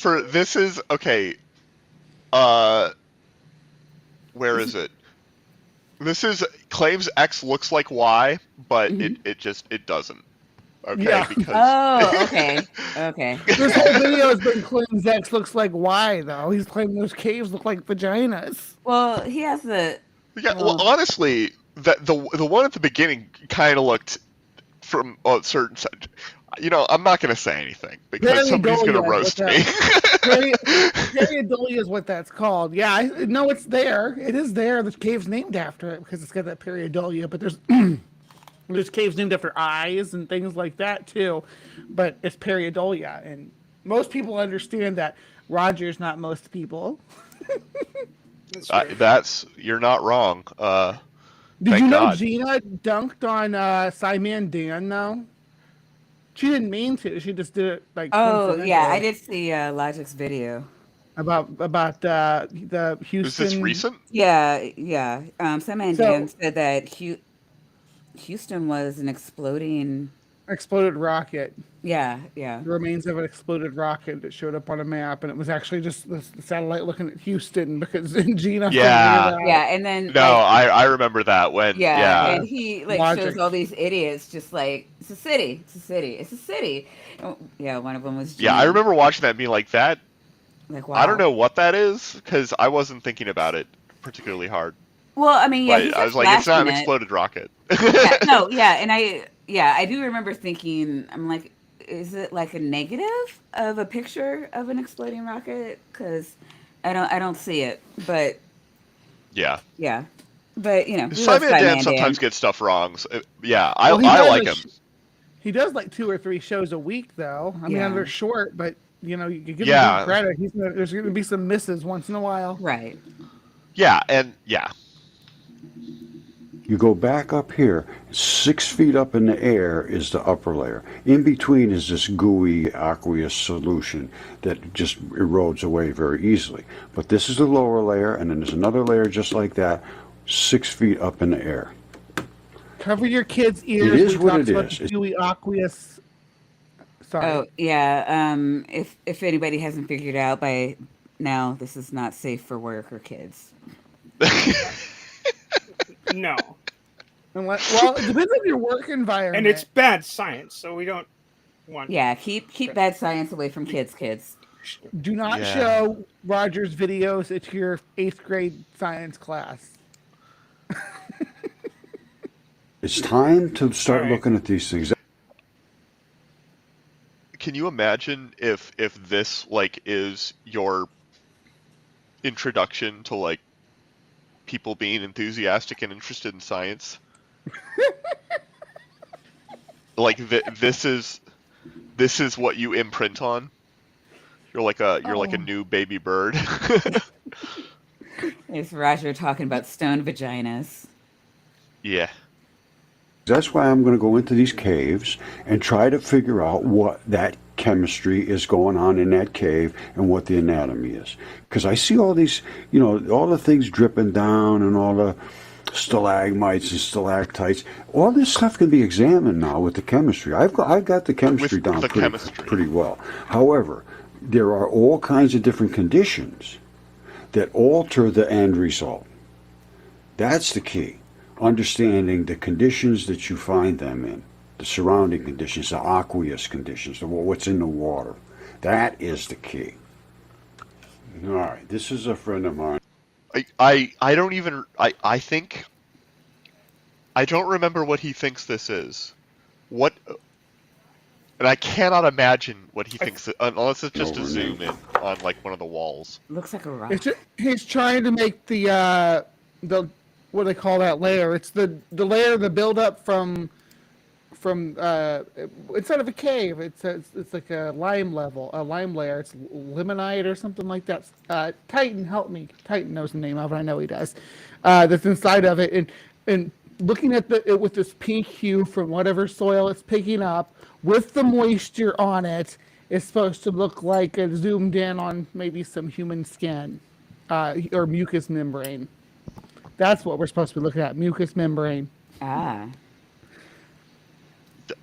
where is it? This is claims X looks like Y, but it doesn't. Okay, Yeah. because Oh, okay. Okay. This whole video has been claiming X looks like Y, though. He's claiming those caves look like vaginas. Well, he has the. yeah, well, honestly, the one at the beginning kind of looked from a certain side. You know, I'm not going to say anything because somebody's going to roast me. Periodolia is what that's called. Yeah, I know it's there. It is there. The cave's named after it because it's got that periodolia. But there's caves named after eyes and things like that too. But it's periodolia, and most people understand that. Roger's not most people. You're not wrong. Did Thank you know God. Gina dunked on Simon Dan though? She didn't mean to. She just did it like. Oh yeah, I coincidentally. did see Logic's video. About the Houston. Is this recent? Yeah, yeah. Sam and So- Dan said that Houston was an exploding. Exploded rocket. Yeah, yeah. The remains of an exploded rocket that showed up on a map, and it was actually just the satellite looking at Houston because Gina. Yeah. figured it out. Yeah, and then No, like, I remember that when. yeah, Yeah. and he like Logic. shows all these idiots just like it's a city, it's a city, it's a city. And, yeah, one of them was. Yeah, I Gene. remember watching that and being like, that. Like, wow. I don't know what that is because I wasn't thinking about it particularly hard. Well, I mean, yeah, he's But I was just like, it's not an flashing it. exploded rocket. Yeah, no, yeah, and I do remember thinking, I'm like, is it like a negative of a picture of an exploding rocket? Because I don't see it, but Yeah. yeah, but you know, we love Simon and Dan Dan. sometimes get stuff wrong. So, yeah, I Well, he does, like him. He does like 2 or 3 shows a week, though. I mean, Yeah. they're short, but you know, you give Yeah. him credit. There's going to be some misses once in a while. Right. Yeah, and yeah. You go back up here, 6 feet up in the air is the upper layer. In between is this gooey aqueous solution that just erodes away very easily. But this is the lower layer, and then there's another layer just like that, 6 feet up in the air. Cover your kids' ears. It is when he what talks it about is. the gooey aqueous. Sorry. Oh yeah. If anybody hasn't figured out by now, this is not safe for work or kids. No, Well, it depends on your work environment. and it's bad science, so we don't want. Yeah, keep bad science away from kids. Do not Yeah. show Roger's videos at your 8th grade science class. It's time to start All right. looking at these things. Can you imagine if this like is your introduction to like people being enthusiastic and interested in science? Like this is this is what you imprint on. You're like a Oh. new baby bird. It's Roger talking about stone vaginas. Yeah. That's why I'm going to go into these caves and try to figure out what that chemistry is going on in that cave and what the anatomy is. Because I see all these, all the things dripping down and all the stalagmites and stalactites. All this stuff can be examined now with the chemistry. I've got the chemistry With down the chemistry. pretty well. However, there are all kinds of different conditions that alter the end result. That's the key. Understanding the conditions that you find them in, the surrounding conditions, the aqueous conditions, what's in the water. That is the key. All right, this is a friend of mine. I don't even I think I don't remember what he thinks this is. What and I cannot imagine what he thinks unless it's just a zoom in on like one of the walls. Looks like a rock. He's trying to make the what do they call that layer? It's the layer, the buildup from inside of a cave. It's like a lime layer. It's limonite or something like that. Titan, help me. Titan knows the name of it. I know he does. That's inside of it, and looking at it with this pink hue from whatever soil it's picking up, with the moisture on it, it's supposed to look like it zoomed in on maybe some human skin, or mucous membrane. That's what we're supposed to be looking at, mucous membrane. Ah. All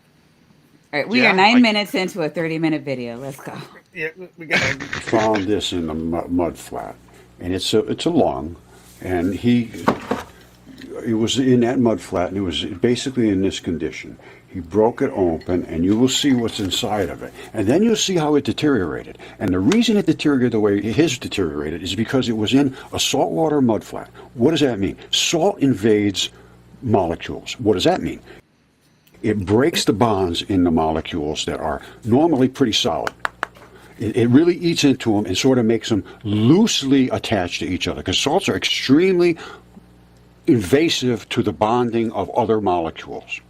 right, we are 9 minutes into a 30-minute video. Let's go. Yeah, we got. Found this in the mud flat, and it's a lung, and it was in that mud flat, and it was basically in this condition. He broke it open, and you will see what's inside of it. And then you'll see how it deteriorated. And the reason it deteriorated the way it has deteriorated is because it was in a saltwater mud flat. What does that mean? Salt invades molecules. What does that mean? It breaks the bonds in the molecules that are normally pretty solid. It really eats into them and sort of makes them loosely attached to each other, because salts are extremely invasive to the bonding of other molecules.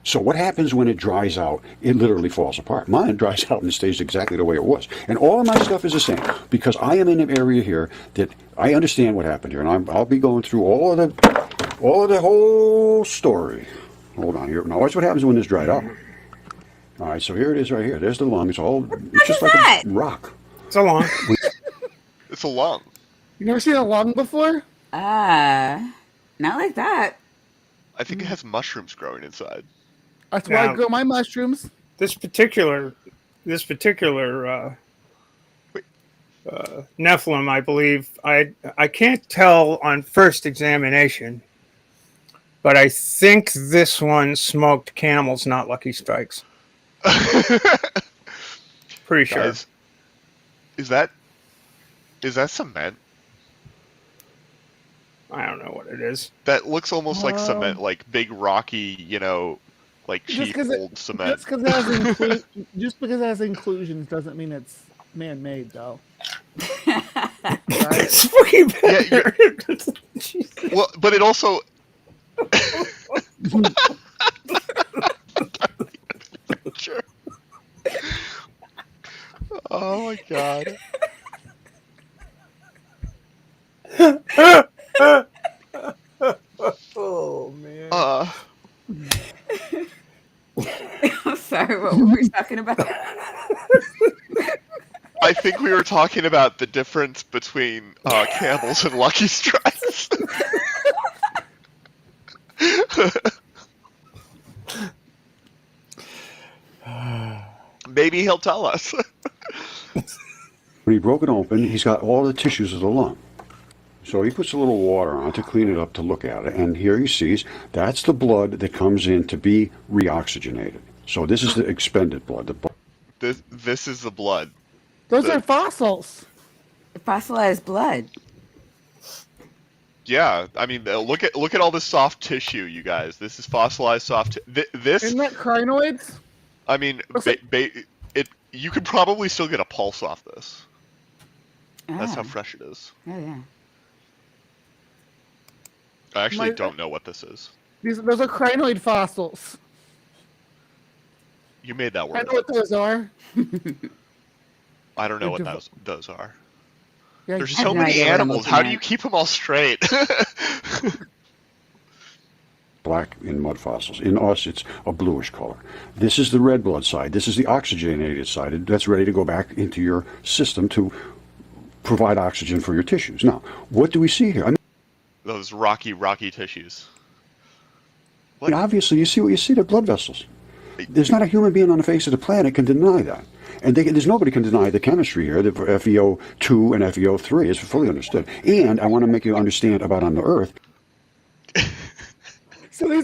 So what happens when it dries out? It literally falls apart. Mine dries out and it stays exactly the way it was. And all of my stuff is the same, because I am in an area here that I understand what happened here, and I'll be going through all of the whole story. Hold on here. Now watch what happens when this dried out. All right, so here it is right here. There's the lung. It's just like a rock. It's a lung. It's a lung. You never seen a lung before? Not like that. I think it has mushrooms growing inside. That's why I Now- grow my mushrooms. This particular Nephilim, I believe, I can't tell on first examination, but I think this one smoked camels, not Lucky Strikes. Pretty sure. Guys, is that cement? I don't know what it is. That looks almost like cement, like big rocky, like Just cheap 'cause old cement. Just because it has inclusions doesn't mean it's man-made, though. Right? It's way better. Jesus. Well, but it also. Sure. Oh my god. Oh man. I'm sorry, what were we talking about? I think we were talking about the difference between camels and Lucky Strikes. Maybe he'll tell us. When he broke it open, he's got all the tissues of the lung. So he puts a little water on it to clean it up, to look at it. And here he sees that's the blood that comes in to be reoxygenated. So this is the expended blood. This is the blood. Those are fossils. Fossilized blood. Yeah, I mean, look at all this soft tissue, you guys. This is fossilized soft. This, Isn't that crinoids? I mean, you could probably still get a pulse off this. That's how fresh it is. Oh, yeah. I actually don't know what this is. Those are crinoid fossils. You made that I word. know what those are. I don't know what They're those are. Yeah, There's I have so no many idea what I'm animals. looking How do at. you keep them all straight? Black in mud fossils. In us, it's a bluish color. This is the red blood side. This is the oxygenated side. That's ready to go back into your system to provide oxygen for your tissues. Now, what do we see here? I Those rocky tissues. mean, obviously, you see what you see. They're blood vessels. There's not a human being on the face of the planet can deny that. And there's nobody can deny the chemistry here. The FeO2 and FeO3 is fully understood. And I want to make you understand about on the Earth. So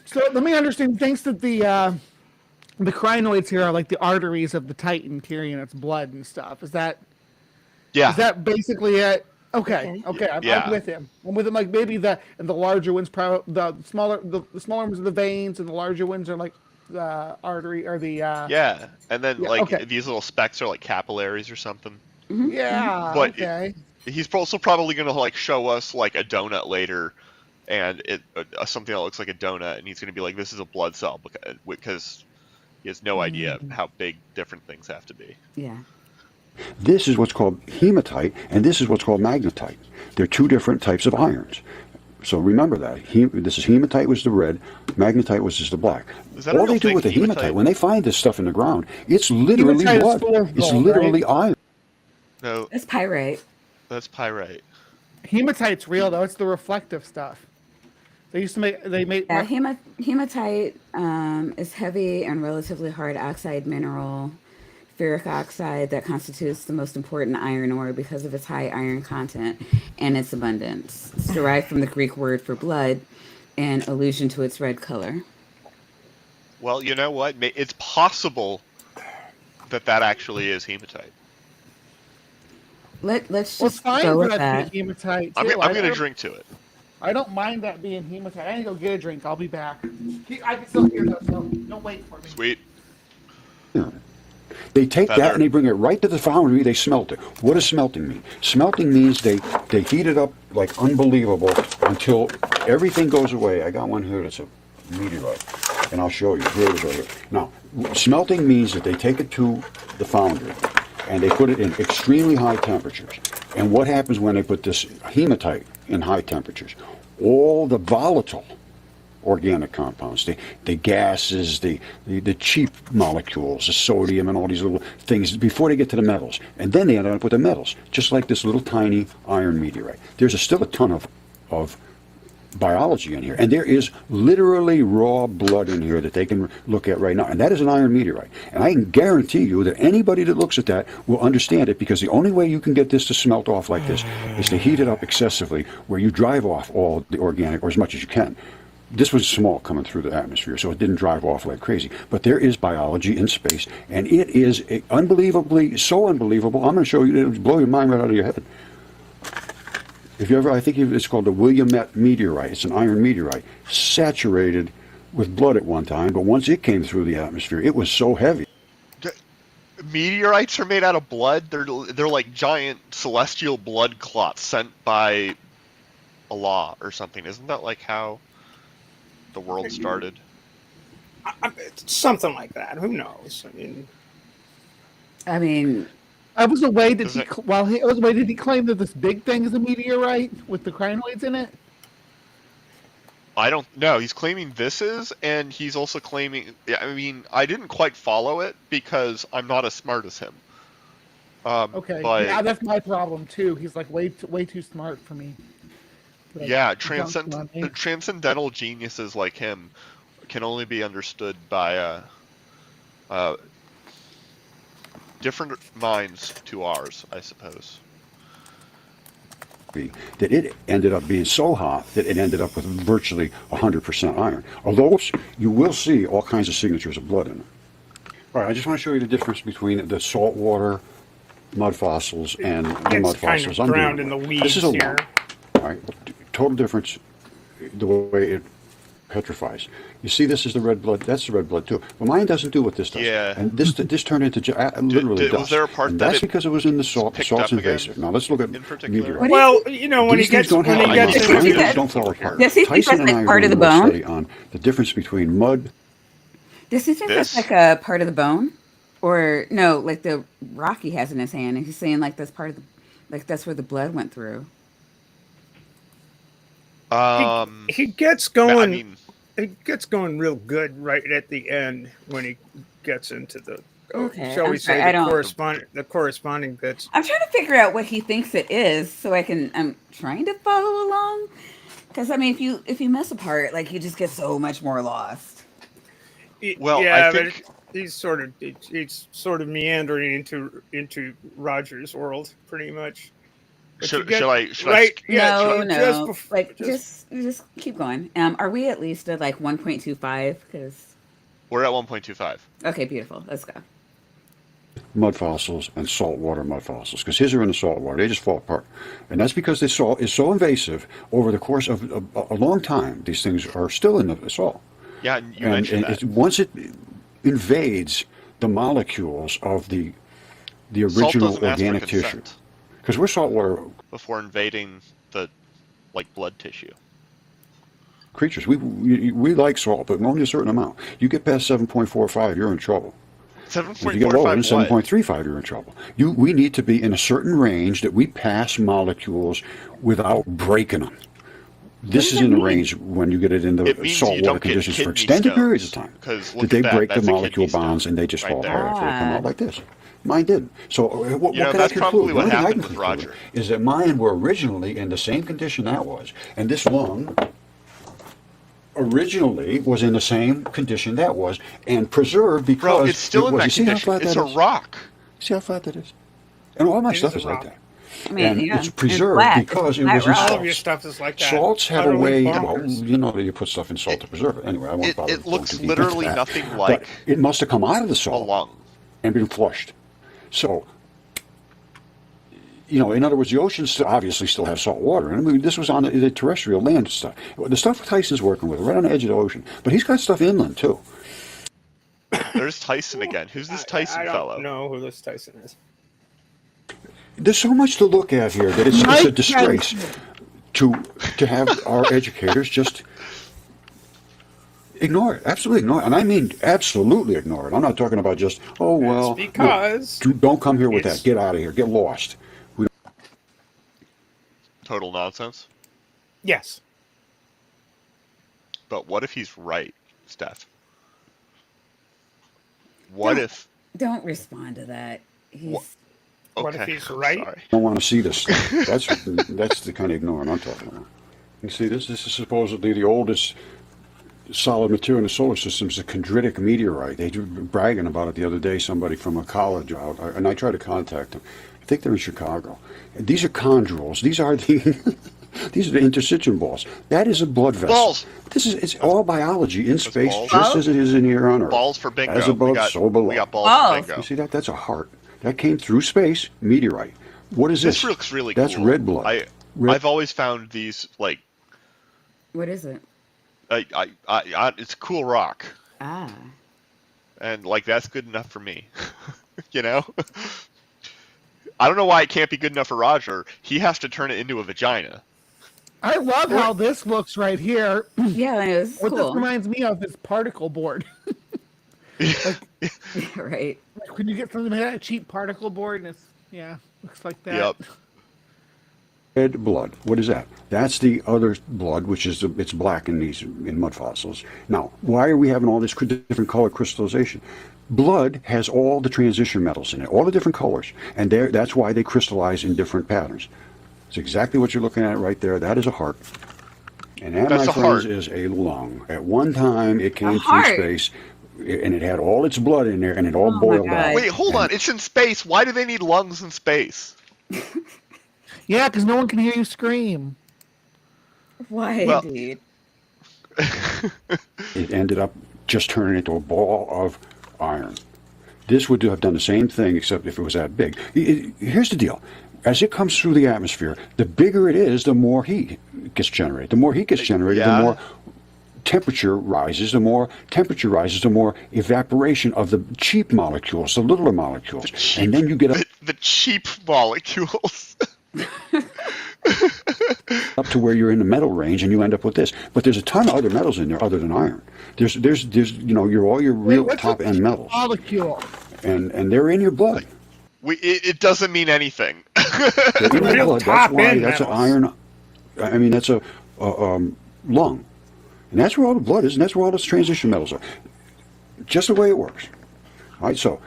so let me understand. Thanks that the crinoids here are like the arteries of the Titan carrying its blood and stuff. Is that basically it? Okay. Yeah. I'm with him. I'm with him. Like maybe the larger ones, the smaller ones are the veins, and the larger ones are like the artery or the. Yeah, and then Yeah, like okay. these little specks are like capillaries or something. Yeah. But okay. He's also probably gonna like show us like a donut later, and something that looks like a donut, and he's gonna be like, "This is a blood cell," because he has no idea how big different things have to be. Yeah. This is what's called hematite, and this is what's called magnetite. They're two different types of irons. So remember that. This is hematite was the red, magnetite was just the black. Is that a All real they do thing, with the hematite, when they find this stuff in the ground, it's literally Hematite is blood. full of It's gold, literally iron. No, That's pyrite. that's pyrite. Hematite's real though. It's the reflective stuff. They used to make. They made. Yeah, hematite is heavy and relatively hard oxide mineral, ferric oxide that constitutes the most important iron ore because of its high iron content and its abundance. It's derived from the Greek word for blood, in allusion to its red color. Well, you know what? It's possible that actually is hematite. Let's Well, it's just fine go for with that that. to be hematite I'm too. gonna drink to it. I don't mind that being hematite. I need to go get a drink. I'll be back. I can still hear though, so don't wait for me. Sweet. They take that Feather. and they bring it right to the foundry. They smelt it. What does smelting mean? Smelting means they heat it up like unbelievable until everything goes away. I got one here that's a meteorite, and I'll show you. Here it is right here. Now, smelting means that they take it to the foundry and they put it in extremely high temperatures. And what happens when they put this hematite in high temperatures? All the volatile organic compounds, the gases, the cheap molecules, the sodium and all these little things before they get to the metals. And then they end up with the metals, just like this little tiny iron meteorite. There's still a ton of biology in here. And there is literally raw blood in here that they can look at right now. And that is an iron meteorite. And I can guarantee you that anybody that looks at that will understand it, because the only way you can get this to smelt off like this is to heat it up excessively, where you drive off all the organic, or as much as you can. This was small coming through the atmosphere, so it didn't drive off like crazy. But there is biology in space, and it is unbelievably, so unbelievable. I'm going to show you, it'll blow your mind right out of your head. If you ever, I think it's called the Willamette meteorite. It's an iron meteorite, saturated with blood at one time, but once it came through the atmosphere, it was so heavy. Meteorites are made out of blood. They're like giant celestial blood clots sent by Allah or something. Isn't that like how the world started? Something like that. Who knows? I mean, I was away. Did he claim that this big thing is a meteorite with the crinoids in it? I don't know. He's claiming this is, and he's also claiming. I mean, I didn't quite follow it because I'm not as smart as him. Okay, but yeah, that's my problem too. He's like way too smart for me. Like, yeah, dunking on me. transcendental geniuses like him can only be understood by different minds to ours, I suppose. That it ended up being so hot that it ended up with virtually 100% iron. Although you will see all kinds of signatures of blood in it. All right, I just want to show you the difference between the saltwater mud fossils and the mud It's kind fossils of I'm drowned dealing in the with. weeds This is a here. lump. All right, total difference the way it petrifies. You see, this is the red blood. That's the red blood too. But mine doesn't do what this does. Yeah. And this turned into literally dust. Was there a part and that that's it because it was in the salt. picked Salt's up again? invasive. Now let's look at In particular? meteorites. Well, you know, when he These things gets don't have Yes, these he things said- don't fall apart. Yes, he thinks Tyson that's and I like part are of the doing a little bone. study on the difference between mud Does he think that's This? like a part of the bone? Or no, like the rock he has in his hand, and he's saying like that's part of the, like that's where the blood went through. He Um, he gets I going. mean, He gets going real good right at the end when he gets into the, Okay, shall I'm we sorry, say, I don't. the corresponding bits. I'm trying to figure out what he thinks it is, so I can. I'm trying to follow along. Because I mean, if you miss a part, like you just get so much more lost. well, I Yeah, but think he's sort of meandering into Roger's world pretty much. But you get should I right, yeah, No, just no, like just just keep going. Are we at least at like 1.25? Because we're at 1.25. okay, beautiful. Let's go. Mud fossils and saltwater mud fossils, because his are in the saltwater. They just fall apart. And that's because the salt is so invasive over the course of a long time. These things are still in the salt. Yeah, and you And, mentioned that. once it invades the molecules of the Salt original doesn't ask for organic tissue, consent because we're saltwater before invading the blood tissue. creatures. We like salt, but only a certain amount. You get past 7.45, you're in trouble. If you get lower than 7.45 what? 7.35, you're in trouble. We need to be in a certain range that we pass molecules without breaking them. This does is that in the mean? range when you get it into It means you saltwater don't get conditions for kidney extended periods of stones, time. 'cause look That they at that, break the that's a molecule kidney bonds stone and they just right fall there. apart after they come Ah. out like this. Mine didn't. So what You know, can that's I conclude? probably The what only thing I happened can with conclude Roger. is that mine were originally in the same condition that was, and this lung originally was in the same condition that was, and preserved because Bro, it's still it in was. that You see how condition. flat It's that a is? rock. See how flat that is? And all my it stuff is is a like rock. that. I mean, And yeah, it's and preserved flat. It's because it flat was in rock. all of your salts. stuff is like that. Salts have a Utterly way, well, bonkers. you know that you put stuff in salt to preserve it. Anyway, I won't bother It going looks too deep into literally that. nothing But like it must have come out of the a salt lung. and been flushed. So, in other words, the oceans obviously still have salt water. And I mean, this was on the terrestrial land stuff. The stuff Tyson's working with, right on the edge of the ocean. But he's got stuff inland, too. There's Tyson again. Who's this Tyson I don't fellow? know who this Tyson is. There's so much to look at here that it's a Mike disgrace to have our educators just ignore it. Absolutely ignore it. And I mean absolutely ignore it. I'm not talking about just, oh, well, It's because no, don't come here with it's- that. Get out of here. Get lost. Total nonsense. Yes. But what if he's right, Steph? What Don't- if? Don't respond to that. He's Okay, What if he's I'm right? sorry. I don't want to see this stuff. That's the kind of ignorant I'm talking about. You see, this is supposedly the oldest solid material in the solar system. Is a chondritic meteorite. They were bragging about it the other day. Somebody from a college out, and I tried to contact them. I think they're in Chicago. And these are chondrules. These are the these are the interstitium balls. That is a blood vessel. Balls. It's all biology in space, balls. just as it is in here on Earth. Balls for bingo. As above, we got, so below. we got balls Balls. for bingo. You see that? That's a heart. That came through space, meteorite. What is This this? looks really That's cool. red blood. Red- I've always found these like what is it? it's a cool rock, Ah, and like that's good enough for me. You know. I don't know why it can't be good enough for Roger. He has to turn it into a vagina. I love how this looks right here. yeah, it was What this cool. reminds me of is particle board. Right. Like when you get something like that, a cheap particle board, and it's looks like that. Yep. Red blood. What is that? That's the other blood, which is it's black in mud fossils. Now, why are we having all this different color crystallization? Blood has all the transition metals in it, all the different colors, and that's why they crystallize in different patterns. It's exactly what you're looking at right there. That is a heart. And that, That's my a friends, heart. is a lung. At one time, it came through heart? space, and it had all its blood in there, and it all Oh my boiled God. out. Wait, hold on. It's in space. Why do they need lungs in space? Yeah, because no one can hear you scream. Why, Well- dude? It ended up just turning into a ball of iron. This would have done the same thing, except if it was that big. Here's the deal. As it comes through the atmosphere, the bigger it is, the more heat gets generated. The more heat gets generated, Yeah. the more temperature rises. The more temperature rises, the more evaporation of the cheap molecules, the littler molecules. And then you get a The cheap molecules. up to where you're in the metal range, and you end up with this. But there's a ton of other metals in there other than iron. There's all your real What's top a end metals, molecule? and they're in your blood. It doesn't mean anything. They're in your Real blood. That's top why end that's an metals. iron. I mean, that's a lung, and that's where all the blood is, and that's where all those transition metals are. Just the way it works. All right, so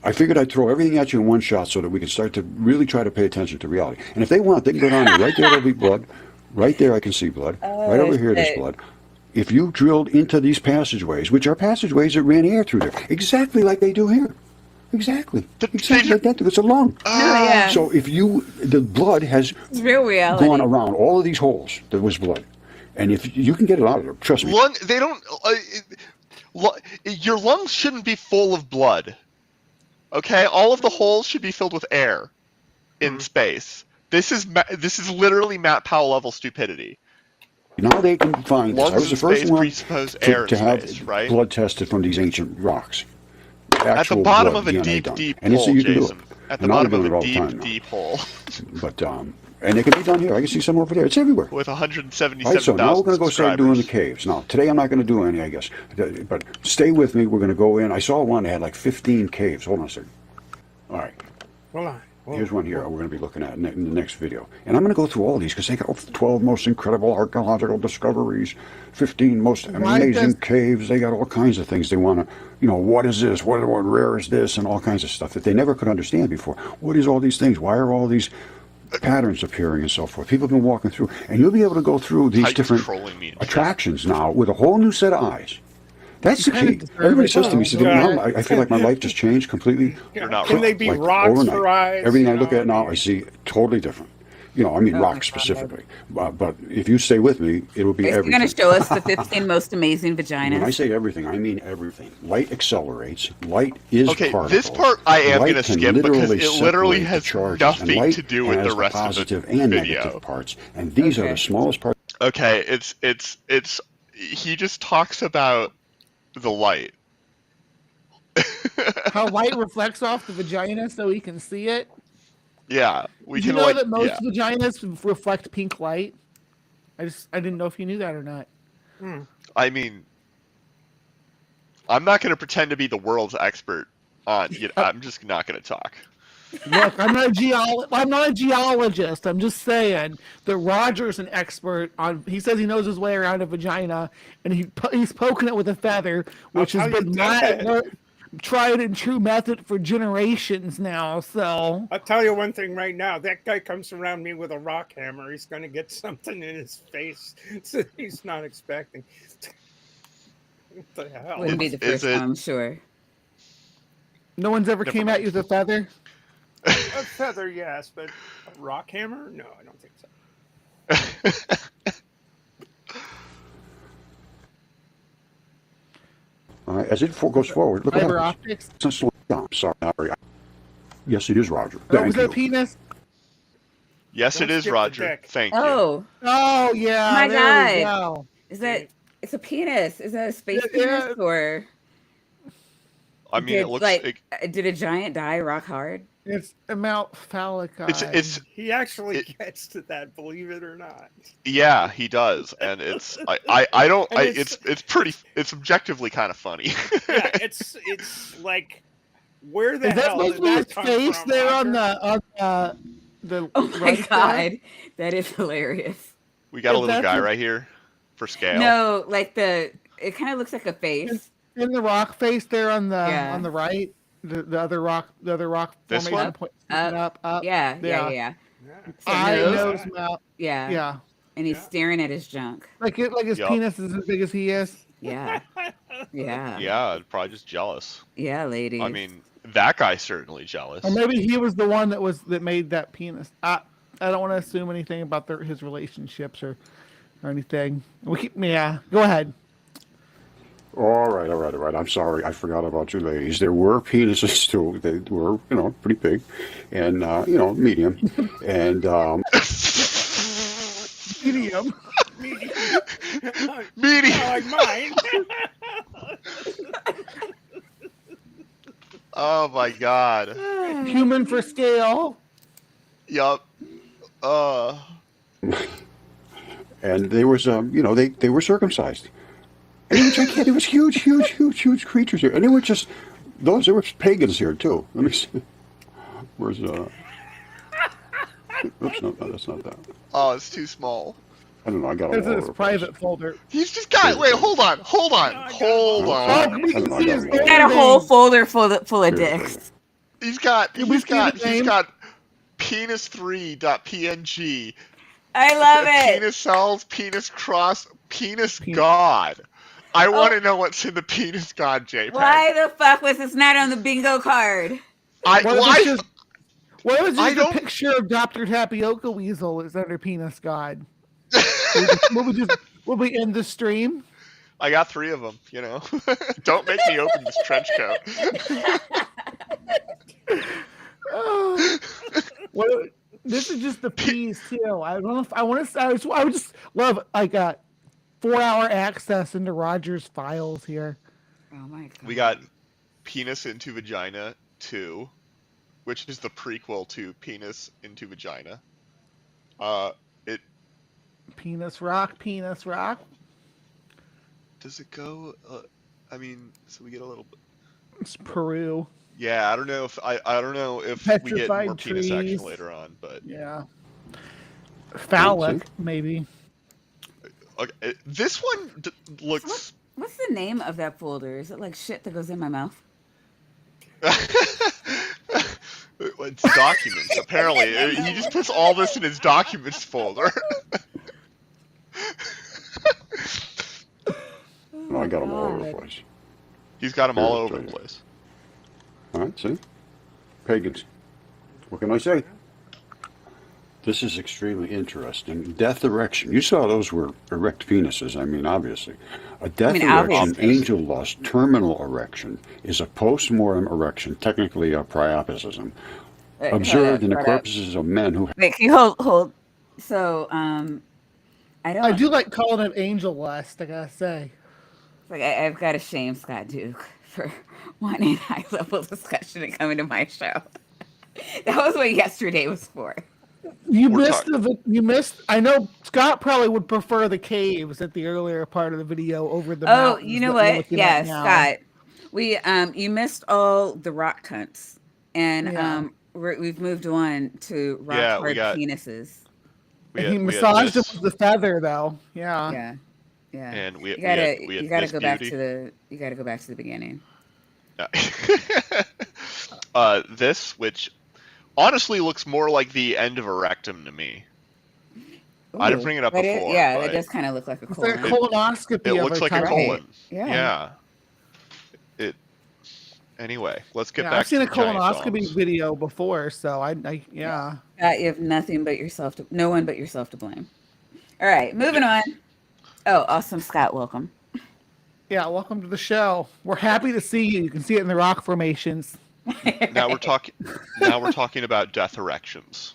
I figured I'd throw everything at you in one shot so that we can start to really try to pay attention to reality. And if they want, they can go down there. Right there, there'll be blood. Right there, I can see blood. Right over here, there's shit. blood. If you drilled into these passageways, which are passageways that ran air through there, exactly like they do here. Exactly. Exactly like that. It's a lung. yeah. So if the blood has It's real reality. gone around all of these holes, there was blood. And if you can get it out of there, trust me. They don't. Your lungs shouldn't be full of blood. Okay, all of the holes should be filled with air in space. This is literally Matt Powell level stupidity. Now they can find this. Lungs I was the in first space one presuppose air to in have space, right? blood tested from these ancient rocks. At the Actual bottom blood of a DNA deep, done. deep And it's, hole, you can do Jason. it. At the And I'm bottom of doing it a all the time deep, now. deep hole But and it can be done here. I can see some over there. It's everywhere. with All 177,000 right, so now we're going to go start doing the subscribers. caves. Now, today I'm not going to do any, I guess. But stay with me. We're going to go in. I saw one that had like 15 caves. Hold on a second. All right. Hold on. Here's one here we're going to be looking at in the next video. And I'm going to go through all these because they got 12 most incredible archaeological discoveries, 15 most amazing caves. They got all kinds of things they want to, what is this? What rare is this? And all kinds of stuff that they never could understand before. What is all these things? Why are all these patterns appearing and so forth? People have been walking through. And you'll be able to go through these Titans different trolling me. attractions now with a whole new set of eyes. That's the kinda key. deserve Everybody it. says to me, says, Yeah. now I feel like my life just changed completely. You're not Can wrong. they be Like rocks overnight. for eyes? Everything I You look know, at now, I see totally different. I mean rock specifically. But if you stay with me, it will be You're everything. going to show us the 15 most amazing When I vaginas. say everything, I mean everything. Light accelerates. Light is Okay, particles. this part I am Light going to can skip because it literally separate the has charges, and nothing light to do with has the rest of the positive and video. negative parts, and these are Okay. the smallest parts. Okay, it's he just talks about the light. How light reflects off the vagina so we can see it. Yeah, we Did you can know like that most yeah. vaginas reflect pink light? I didn't know if you knew that or not. I mean, I'm not going to pretend to be the world's expert on. I'm just not going to talk. Look, I'm not a geologist. I'm just saying that Roger's an expert on. He says he knows his way around a vagina, and he's poking it with a feather, which I'll has tell been you my that. tried and true method for generations now. So I'll tell you one thing right now. That guy comes around me with a rock hammer. He's going to get something in his face that he's not expecting. What the hell? Wouldn't be the Is first it- time, I'm sure. no one's ever Never came at you with a feather. A feather, yes, but a rock hammer? No, I don't think so. As it goes forward, look what Fiber happens. optics. It's not slowing down. Sorry. Yes, it is, Roger. Oh, Thank was you. that a penis? Yes, Don't it is, skip the Roger. dick. Thank you. Oh, Oh yeah. My there we God. go. is that, it's a penis. Is that a space Yeah. penis or I mean, it looks like did a giant die rock hard? It's a Mount Phallic. it's He actually It- gets to that, believe it or not. yeah, he does, and it's I don't And it's pretty it's objectively kind of funny. Yeah, it's like, where the Is that hell supposed did to be his that come face from, there Roger? on the Oh my right there? God, that is hilarious. We got a If little that's guy a- right here for scale. No, like it kind of looks like a face. In the rock face there on the Yeah. on the right, the other rock This formation one? point Up. up. Yeah. Yeah. So Eye, nose. nose, mouth. Yeah. Yeah, And he's Yeah. staring at his junk. like his Yup. penis is as big as he is. Yeah. Yeah. Yeah, probably just jealous. Yeah, ladies. I mean, that guy's certainly jealous. Or maybe he was the one that made that penis. I don't want to assume anything about his relationships or anything. Yeah. Go ahead. All right. I'm sorry. I forgot about you ladies. There were penises too. They were, pretty big and, medium. And Medium. Meaty. Like mine. Oh my god. Human for scale. Yup. Uh, And there was, they were circumcised. And they were gigantic. There was huge creatures here. And they were just, there were pagans here too. Let me see. Where's, oops, no, that's not that. oh, it's too small. I don't know, I got them It's all in over his the place. private folder. He's just got. Wait, hold on. Oh, we I can don't know, see I his got them all. Got a name. whole folder full of Here, dicks. He's got Can we see the he's name? got penis3.png. I love it. Penis cells, penis cross, penis Pe- god. I want Oh. to know what's in the penis god JPEG. Why the fuck was this not on the bingo card? What if Why? it's just, what if it's I just a don't- picture of Dr. Tapioca Weasel is under Penis God? Will we end the stream? I got 3 of them. Don't make me open this trench coat. Oh, what, this is just the piece too. I don't know if I want to. I would just love like a 4-hour access into Roger's files here. Oh my god. We got Penis into Vagina 2, which is the prequel to Penis into Vagina. It Penis rock. does it go? So we get a little bit. It's Peru. Yeah, I don't know if we get more Petrified penis action trees. later on, but Yeah. Phallic, maybe. okay, this one looks. What's the name of that folder? Is it like shit that goes in my mouth? It's documents. Apparently, he just puts all this in his documents folder. No, I got them all over the place. He's got them all Here, over I'll the tell you. place. All right, see? Pagans. What can I say? This is extremely interesting. Death erection. You saw those were erect penises. Obviously. A death erection, obviously. angel lust, terminal erection is a post-mortem erection, technically a priapism, observed in the corpses of men who Wait, can you hold? So, I don't. I do like calling it angel lust. I gotta say. It's like I've got to shame Scott Duke for wanting high-level discussion and coming to my show. That was what yesterday was for. You We're missed you missed. I know Scott probably would prefer the caves at the earlier part of the video over the. Oh, mountains you know that we're what? looking Yeah, at now. Scott. We you missed all the rock cunts, and Yeah. we've moved on to rock Yeah, we hard got- penises. We And had- he we had massaged him this, with the feather, though. Yeah. Yeah. and we You had gotta this go back beauty. to the. You gotta go back to the beginning. This, which honestly looks more like the end of a rectum to me. I didn't Ooh, bring it up but before, yeah, but it does kind of look like a It's like a colon. colonoscopy. It of looks a like a type. colon. Yeah. Yeah. Anyway, let's get Yeah, back I've seen to a the giant colonoscopy thumbs. video before, so I yeah. You have nothing but yourself to. No one but yourself to blame. All right, moving on. Oh, awesome, Scott. Welcome. Yeah, welcome to the show. We're happy to see you. You can see it in the rock formations. Now we're talking about death erections.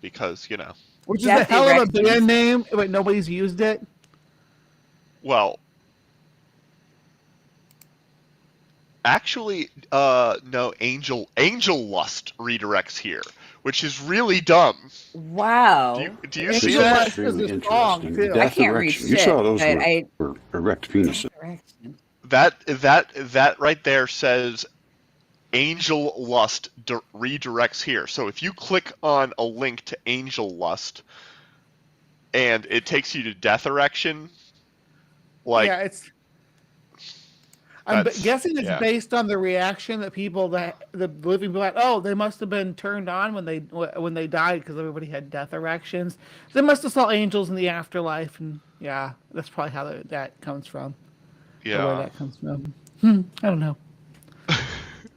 Because, Which is Death a hell of a erections. band name, but nobody's used it. well, actually, no, angel lust redirects here, which is really dumb. Wow. Do you Angel see lust. that? Because extremely it's wrong, interesting. too. I Death can't read erection. You shit, saw those but were erect penises. Erection. That right there says angel lust redirects here. So if you click on a link to angel lust and it takes you to death erection, like yeah, it's. I'm guessing it's yeah. based on the reaction that the living people had. Oh, they must have been turned on when they died because everybody had death erections. They must have saw angels in the afterlife, and yeah, that's probably how that comes from. Where yeah. that comes from. I don't know.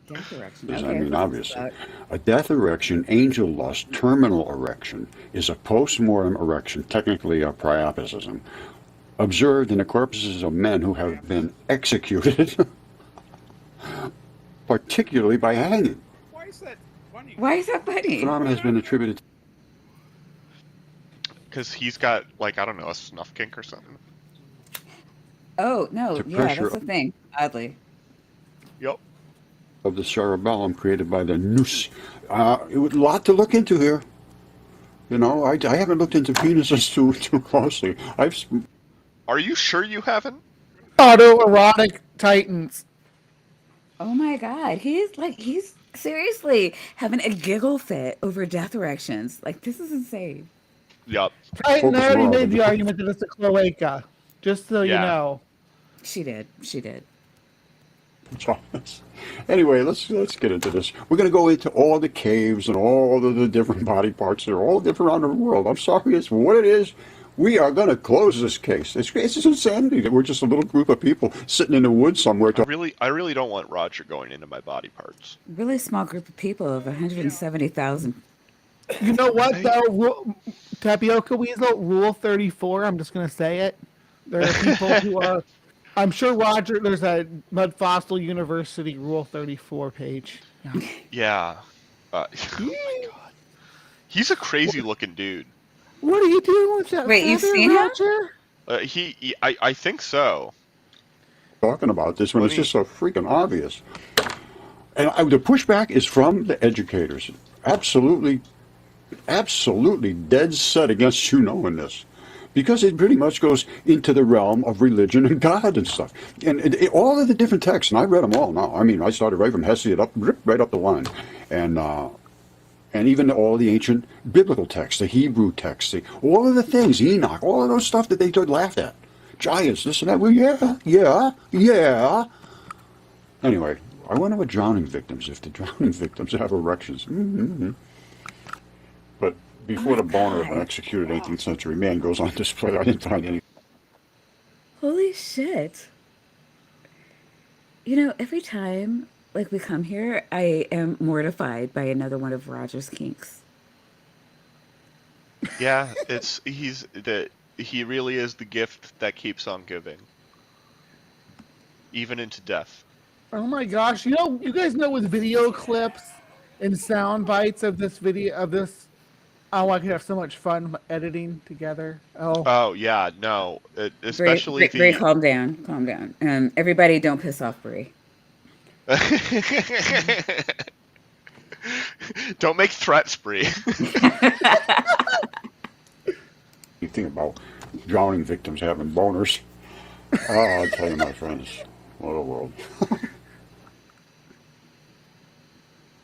Death erection. Because, Okay, obviously, a death erection, angel lust, terminal erection is a post-mortem erection, technically a priapism, observed in the corpses of men who have been executed, particularly by hanging. Why is that funny? Why is that funny? The phenomenon has been attributed Because he's got, like, I don't know, a snuff kink or something. Oh no, To yeah, pressure- that's the thing. Oddly, Yep. of the cerebellum created by the noose. It was a lot to look into here. You know, I haven't looked into penises too closely. Are you sure you haven't? Autoerotic titans. Oh my God, he's seriously having a giggle fit over death erections. Like this is insane. Yup. Titan focus already more made on the argument that it's a cloaca. Just so you Yeah. know. She did. She did. Anyway, let's get into this. We're going to go into all the caves and all of the different body parts that are all different around the world. I'm sorry, it's what it is. We are going to close this case. It's just insanity that we're just a little group of people sitting in the woods somewhere. I really don't want Roger going into my body parts. Really small group of people of 170,000. You know what Right. though? Tapioca Weasel, Rule 34. I'm just gonna say it. There are people who are. I'm sure Roger. There's a Mud Fossil University Rule 34 page. Yeah. Yeah. Oh my God. He's a crazy looking dude. What are you doing with that Wait, you've feather, seen him? Roger? I think so. Talking about this when Let it's me- just so freaking obvious. And the pushback is from the educators. Absolutely dead set against you knowing this. Because it pretty much goes into the realm of religion and God and stuff. And all of the different texts, and I read them all now. I mean, I started right from Hesiod right up the line. And even all the ancient biblical texts, the Hebrew texts, all of the things, Enoch, all of those stuff that they laughed at. Giants, this and that. Well, yeah. Anyway, I wonder what drowning victims, if the drowning victims have erections. Mm-hmm. But before the boner of an executed 18th century man goes on display, I didn't find any. Holy shit. You know, every time like we come here, I am mortified by another one of Roger's kinks. Yeah, he really is the gift that keeps on giving. Even into death. Oh my gosh! You guys know with video clips and sound bites of this video of this. Oh, I could have so much fun editing together. Oh, Oh yeah, no. Especially Bree, calm down, calm down. Everybody, don't piss off Bree. Don't make threats, Bree. You think about drowning victims having boners. Oh, I'll tell you, my friends, what a world.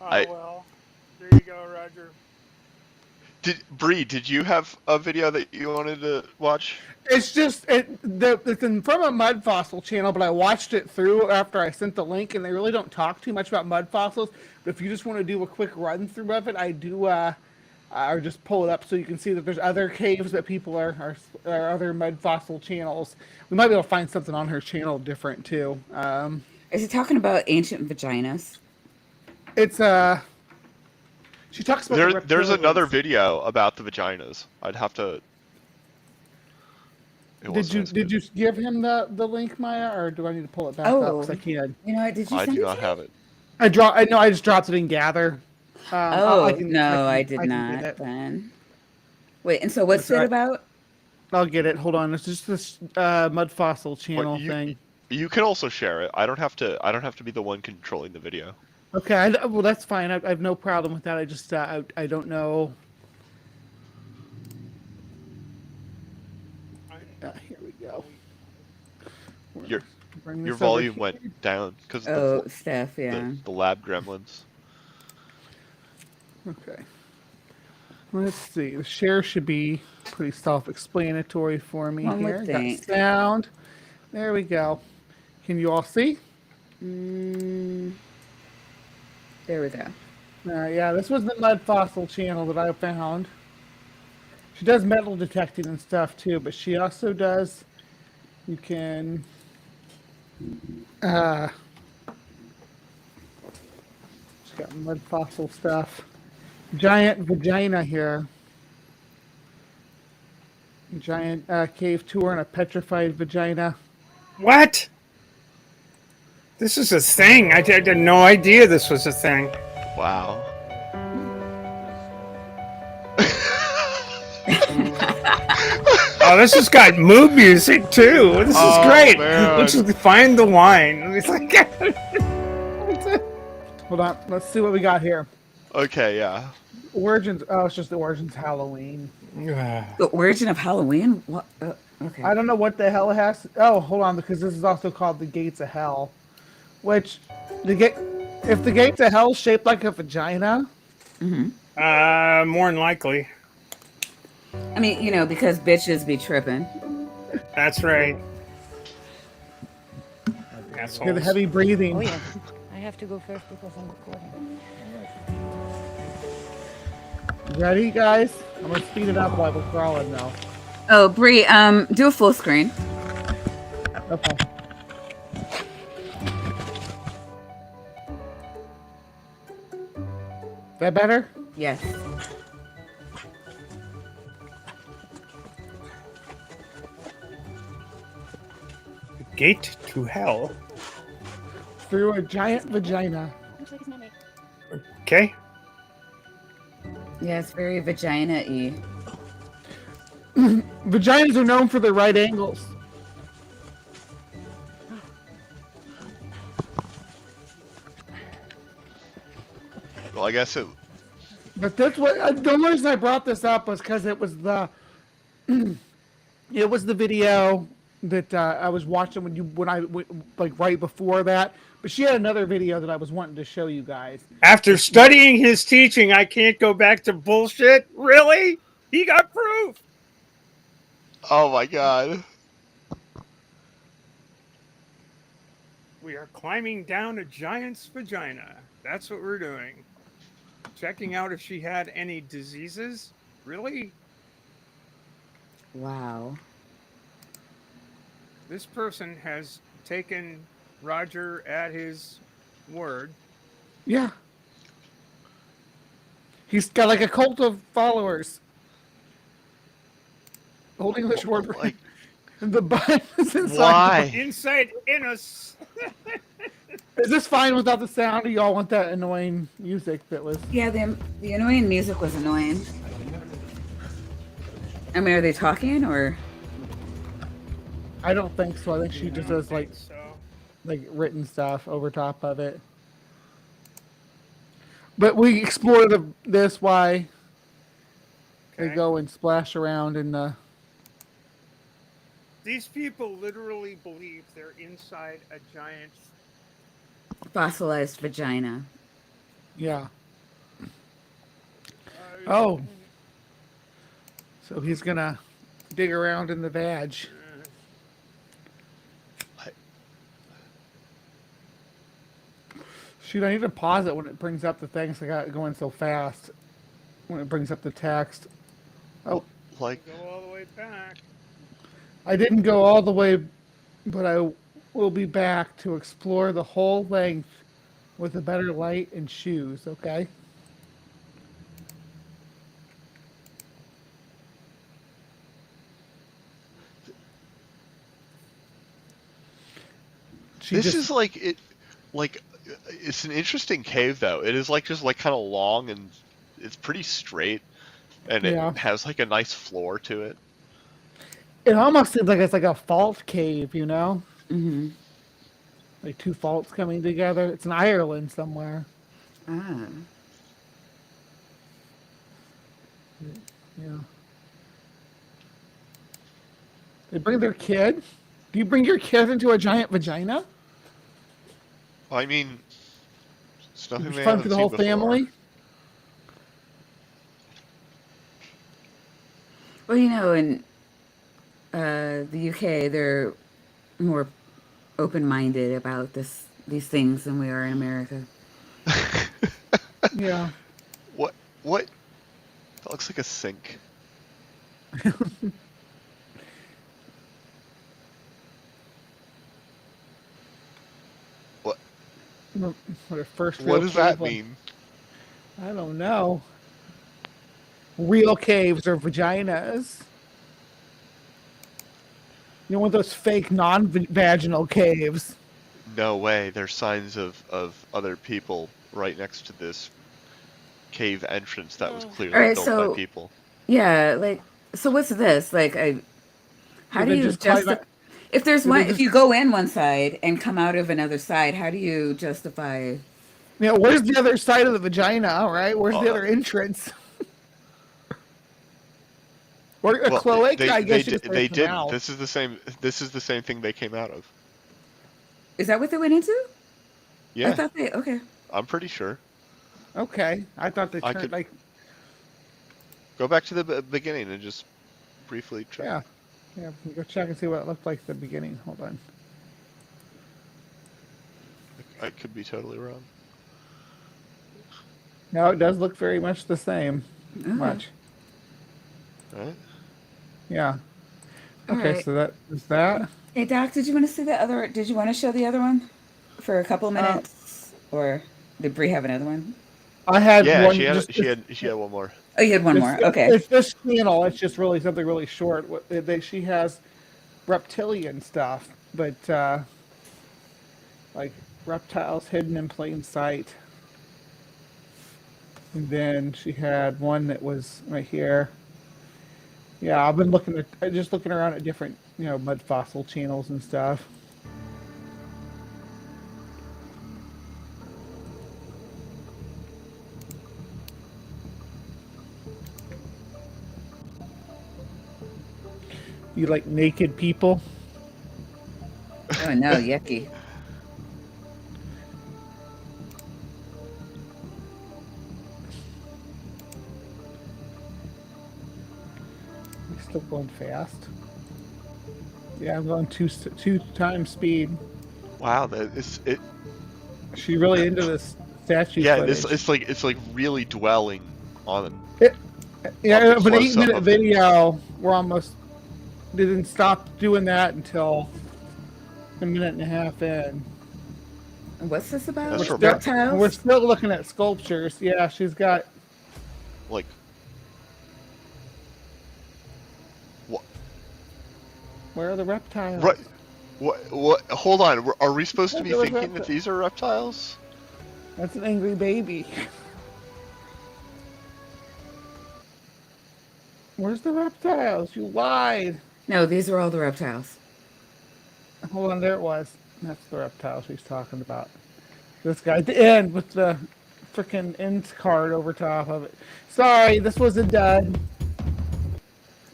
Well, there you go, Roger. Did you have a video that you wanted to watch? it's just it's from a mud fossil channel, but I watched it through after I sent the link, and they really don't talk too much about mud fossils. But if you just want to do a quick run through of it, I do. Or just pull it up so you can see that there's other caves that people are other mud fossil channels. We might be able to find something on her channel different too. Is he talking about ancient vaginas? It's she talks about the There's reptilians. another video about the vaginas. I'd have to. Did you give him the link, Maya, or do I need to pull it back up? Oh, 'Cause I can. You know what? Did you I send do it not to have me? it. I just dropped it in Gather. Oh, can- no, I can- did can not get it. then. Wait, and so what's That's it right. about? I'll get it. Hold on. It's just this mud fossil channel Well, thing. You can also share it. I don't have to be the one controlling the video. Okay. Well, that's fine. I have no problem with that. I just I don't know. Here we go. Your Bring your this over volume here. went down because Oh, of Steph, yeah. the lab gremlins. Okay. Let's see. The share should be pretty self-explanatory for me One would here. Got think. sound. There we go. Can you all see? Mm, there we go. Yeah, this was the mud fossil channel that I found. She does metal detecting and stuff too, but she also does. You can. She's got mud fossil stuff. Giant vagina here. Giant cave tour and a petrified vagina. What? This is a thing. I had no idea this was a thing. Wow. Oh, this has got mood music too. This is Oh, great. man. Looks like Find the Wine. It's like Hold on, let's see what we got here. Okay, yeah. Origins. Oh, it's just the Origins Halloween. The origin of Halloween? What? Okay. I don't know what the hell it has. Oh, hold on, because this is also called the Gates of Hell, which the gate. If the Gates of Hell shaped like a vagina, More than likely. I mean, because bitches be tripping. That's right. get the Assholes. heavy breathing. Oh yeah, I have to go first because I'm recording. Ready, guys? I'm gonna speed it up while we're crawling now. Oh, Bree, do a full screen. Okay. That better? Yes. Gate to hell. Through a giant vagina. Looks like it's not me. Okay. Yeah, it's very vagina-y. Vaginas are known for their right angles. Well, I guess it. But that's what the reason I brought this up was because it was the it was the video that I was watching like right before that. But she had another video that I was wanting to show you guys. After studying his teaching, I can't go back to bullshit? Really? He got proof. Oh my god. We are climbing down a giant's vagina. That's what we're doing. Checking out if she had any diseases. Really? Wow. This person has taken Roger at his word. Yeah. He's got like a cult of followers. Old English word for Like, the button is inside. why? Inside in us. Is this fine without the sound? Or y'all want that annoying music that was? Yeah, the annoying music was annoying. I mean, are they talking or? I don't think so. I think she just does like So, written stuff over top of it. But we explore this why they okay. go and splash around in the. These people literally believe they're inside a giant. Fossilized vagina. Yeah. Oh. So he's gonna dig around in the vag. Shoot, I need to pause it when it brings up the things. I got it going so fast. When it brings up the text. Oh, Like, Go all the way back. I didn't go all the way, but I will be back to explore the whole length with a better light and shoes, okay? She this just- is like it. Like, it's an interesting cave though. It is like just like kind of long and it's pretty straight, and Yeah. it has like a nice floor to it. It almost seems like it's like a fault cave, you know? Mm-hmm. Like two faults coming together. It's in Ireland somewhere. Ah. Yeah. They bring their kid? Do you bring your kid into a giant vagina? I mean, it's nothing It's they fun haven't for the seen whole before. family? Well, in the UK, they're more open-minded about these things than we are in America. Yeah. What? What? That looks like a sink. What? What a first real What does that cave one. mean? I don't know. Real caves or vaginas. You know, one of those fake non-vaginal caves. No way. There's signs of other people right next to this cave entrance that was clearly Alright, built so- by people. Yeah, so what's this? How Did do they you just climb justify? it- If there's did one, they if you go in one side and come out of another side, how do you justify? Yeah, where's the other side of the vagina, all right? Where's the Oh. other entrance? Or a Well, cloaca, I guess you they could say it's the didn't. mouth. This is the same. This is the same thing they came out of. Is that what they went into? I Yeah, thought they. Okay. I'm pretty sure. Okay, I thought they I turned could like go back to the beginning and just briefly check. yeah. Yeah, we go check and see what it looked like at the beginning. Hold on. I could be totally wrong. No, it does look very much the same. Oh. Much. Right? Yeah. All Okay, right. so that is that. Hey, Doc, did you want to see the other? Did you want to show the other one for a couple of minutes, or did Bree have another one? I had Yeah, one. she had one more. Oh, you had one more. Okay. It's this channel. It's just really something really short. She has reptilian stuff, but like reptiles hidden in plain sight. And then she had one that was right here. Yeah, I've been looking around at different, mud fossil channels and stuff. You like naked people? Oh no, yucky. You still going fast? Yeah, I'm going two times speed. Wow, that is it. She really into this statue Yeah, footage. it's like really dwelling on. Yeah, the but an close-up 8-minute of it. video, we're almost didn't stop doing that until a minute and a half in. What's this about? That's With for- reptiles? We're still looking at sculptures. Yeah, she's got. Like, Where are the reptiles? right? What? Hold on. Are we supposed to be There was thinking that reptiles. these are reptiles? That's an angry baby. Where's the reptiles? You lied. No, these are all the reptiles. Hold on, there it was. That's the reptile she's talking about. This guy at the end with the freaking end card over top of it. Sorry, this was a dud.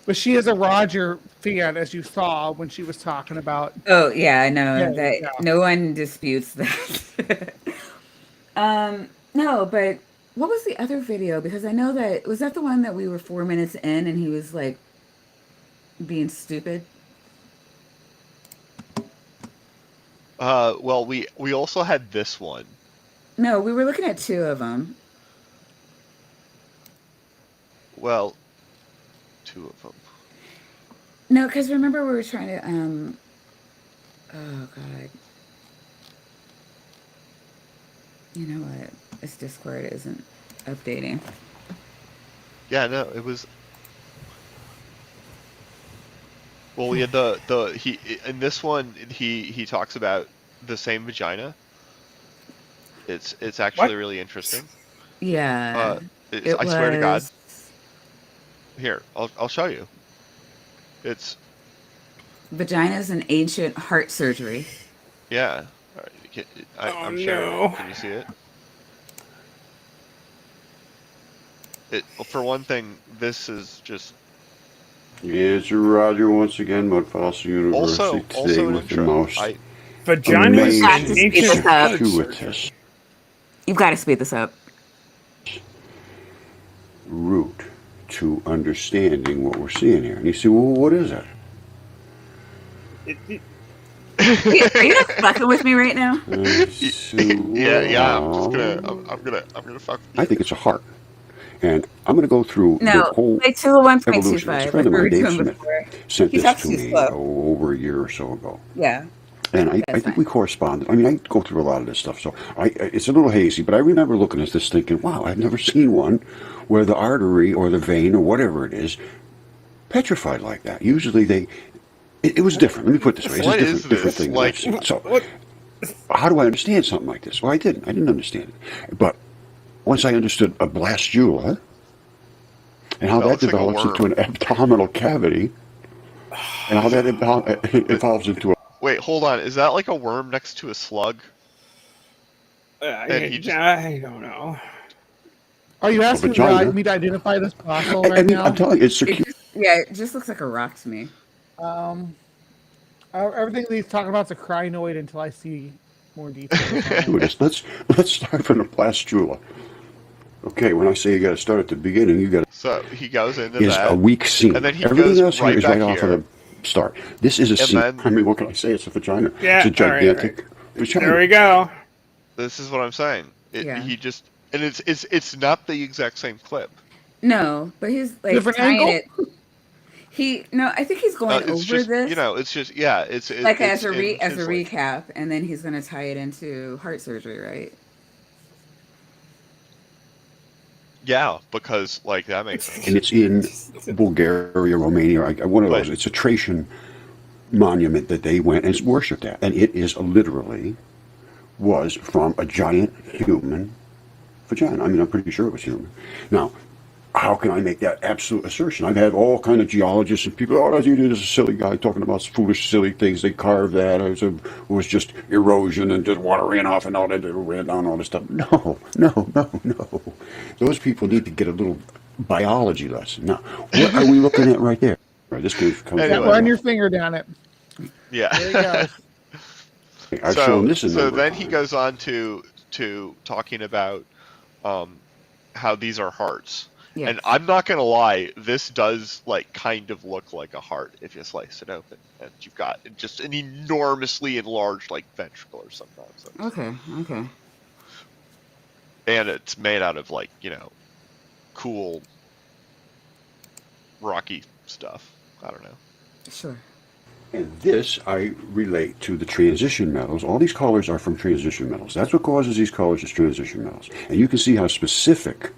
But she is a Roger fan, as you saw when she was talking about. Oh yeah, I know Yeah, that. yeah. No one disputes that. No, but what was the other video? Because I know that was that the one that we were 4 minutes in and he was like being stupid. Well, we also had this one. No, we were looking at two of them. Well, two of them. No, because remember we were trying to oh god. You know what? This Discord isn't updating. Yeah, no, it was. Well, we had he in this one he talks about the same vagina. It's actually really interesting. Yeah. I swear to God. Here, I'll show you. It's Vaginas and ancient heart surgery. yeah. All right, I'm sharing no. it. Can you see it? For one thing, this is just Yeah, it's Roger once again, Mud Fossil University also today an with the intro. most Vaginas Got to and speed this ancient up. heart surgery. gratuitous You've got to speed this up. route to understanding what we're seeing here. And you say, well, what is that? Are you not fucking with me right now? yeah. I'm gonna fuck. I think it's a heart. And I'm going to go through the No, whole play evolution. 201.25. It's a Like friend of we were mine, Dave doing Smith, before. sent He this talks to too me slow. over a year or so ago. Yeah. And I That's think fine. we corresponded. I mean, I go through a lot of this stuff, so it's a little hazy, but I remember looking at this thinking, wow, I've never seen one where the artery or the vein or whatever it is petrified like that. Usually it was different. Let me put it this way. It's What a is different this? thing Like, than I've seen. So how do I understand something like this? Well, I didn't understand it. But once I understood a blastula and how that looks like a develops into worm. an abdominal cavity and how that evolves into a Wait, hold on. Is that like a worm next to a slug? And he just- I don't know. Are you asking vagina. me to identify this fossil I right mean, now? I'm telling you, it's circular. Yeah, it just looks like a rock to me. Everything that he's talking about is a crinoid until I see more details. Do this. Let's start from the blastula. Okay, when I say you got to start at the beginning, you got to So he goes into is that, a weak scene. and then he Everything goes else here right is back right off of here. the start. This is a scene. then- I mean, what can I say? It's a vagina. Yeah, It's a all right, gigantic vagina. There we go. This is what I'm saying. Yeah. He just, and it's not the exact same clip. No, but he's like Different tying angle? it. I think he's going It's over just this it's just yeah, like it's as a in his, like- recap, and then he's gonna tie it into heart surgery, right? yeah, because like that makes sense. And it's in Bulgaria, Romania, one of those. But- It's a Tracian monument that they went and worshipped at. And it is literally was from a giant human vagina. I mean, I'm pretty sure it was human. Now, how can I make that absolute assertion? I've had all kind of geologists and people, oh, you do this silly guy talking about foolish, silly things. They carved that. It was just erosion and just water ran off and all that, it ran down all this stuff. No. Those people need to get a little biology lesson. Now, what are we looking at right there? Right, this comes Anyway. Run your finger down it. Yeah. There you go. I've shown this a so number then of he times. goes on to talking about how these are hearts. Yes. And I'm not gonna lie, this does like kind of look like a heart if you slice it open, and you've got just an enormously enlarged like ventricle or some nonsense. Okay. And it's made out of like cool rocky stuff. I don't know. Sure. And this I relate to the transition metals. All these colors are from transition metals. That's what causes these colors is transition metals. And you can see how specific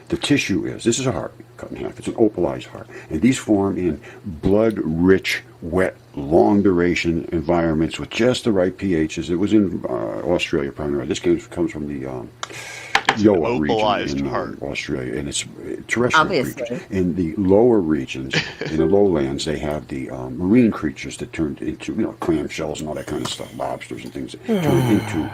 the tissue is. This is a heart cut in half. It's an opalized heart. And these form in blood-rich, wet, long-duration environments with just the right pHs. It was in Australia primarily. This comes from the Yoa opalized region in heart. Australia, and it's terrestrial Obviously. creatures. In the lower regions, in the lowlands, they have the marine creatures that turned into clamshells and all that kind of stuff, lobsters and things that turn into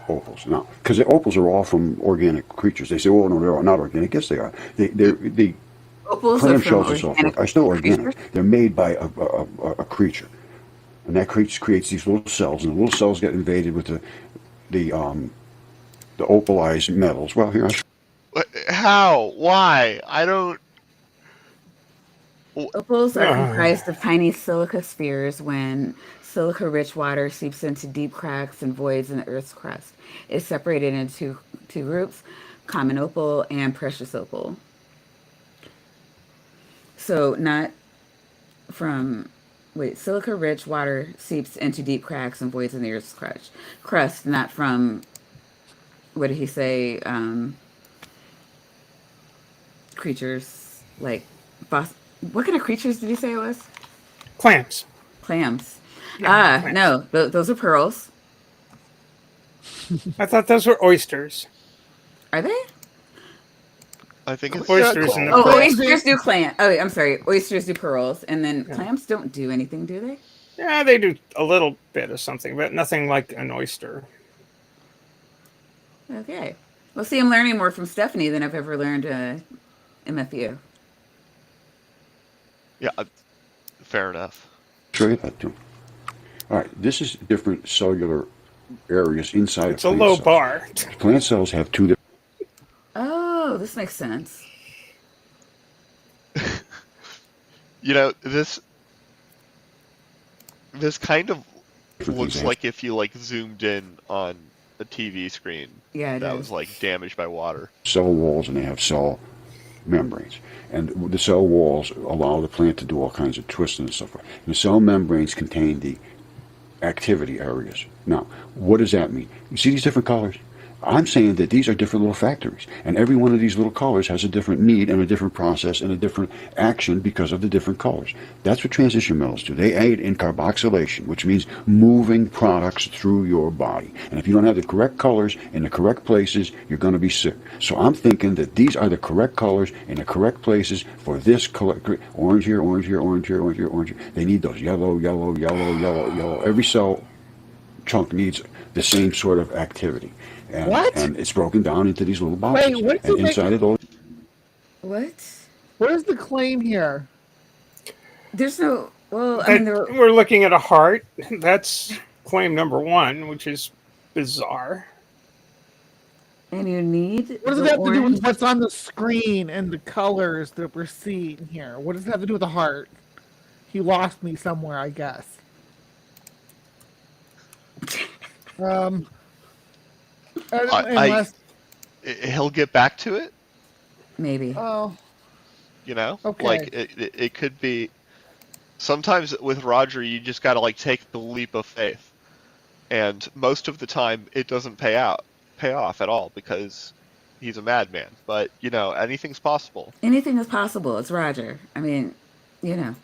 opals. Now, because the opals are all from organic creatures, they say, "Oh no, they're not organic." Yes, they are. The Opals clam are from shells and so organic forth are still organic. creatures? They're made by a creature, and that creature creates these little cells, and the little cells get invaded with the opalized metals. Well, here How? Why? I don't. Opals are comprised of tiny silica spheres when silica-rich water seeps into deep cracks and voids in the Earth's crust. It's separated into two groups, common opal and precious opal. So not from, silica-rich water seeps into deep cracks and voids in the Earth's crust, not from, what did he say, creatures like what kind of creatures did you say it was? Clamps. Clams. Yeah, No, those are pearls. I thought those were oysters. Are they? I think it's Oysters in the Oh, Clams oysters do clam. Oh, I'm sorry. Oysters do pearls, and then clams don't do anything, do they? Yeah, they do a little bit of something, but nothing like an oyster. Okay. Well, see, I'm learning more from Stephanie than I've ever learned MFU. yeah. Fair enough. show you that too. All right, this is different cellular areas inside It's of a plant low cells. bar. Plant cells have two different. Oh, this makes sense. This kind of Different looks things. like if you like zoomed in on a TV screen Yeah, it that is. was like damaged by water. Cell walls and they have cell membranes. And the cell walls allow the plant to do all kinds of twisting and so forth. And the cell membranes contain the activity areas. Now, what does that mean? You see these different colors? I'm saying that these are different little factories, and every one of these little colors has a different need and a different process and a different action because of the different colors. That's what transition metals do. They aid in carboxylation, which means moving products through your body. And if you don't have the correct colors in the correct places, you're going to be sick. So I'm thinking that these are the correct colors in the correct places for this color. Orange here, orange here, orange here, orange here, orange here. They need those yellow, yellow, yellow, yellow, yellow. Every cell chunk needs the same sort of activity. And, What? and it's broken down into these little boxes. Wait, what is and it inside of those, What? What is the claim here? There's no. Well, I mean, there. We're looking at a heart. That's claim number one, which is bizarre. And you need What does the it have to do orange. with what's on the screen and the colors that we're seeing here? What does it have to do with the heart? He lost me somewhere, I guess. Unless, he'll get back to it. Maybe. oh, You know, okay. like it could be. Sometimes with Roger, you just gotta like take the leap of faith, and most of the time it doesn't pay off at all because he's a madman. But you know, anything's possible. Anything is possible. It's Roger. I mean, you know.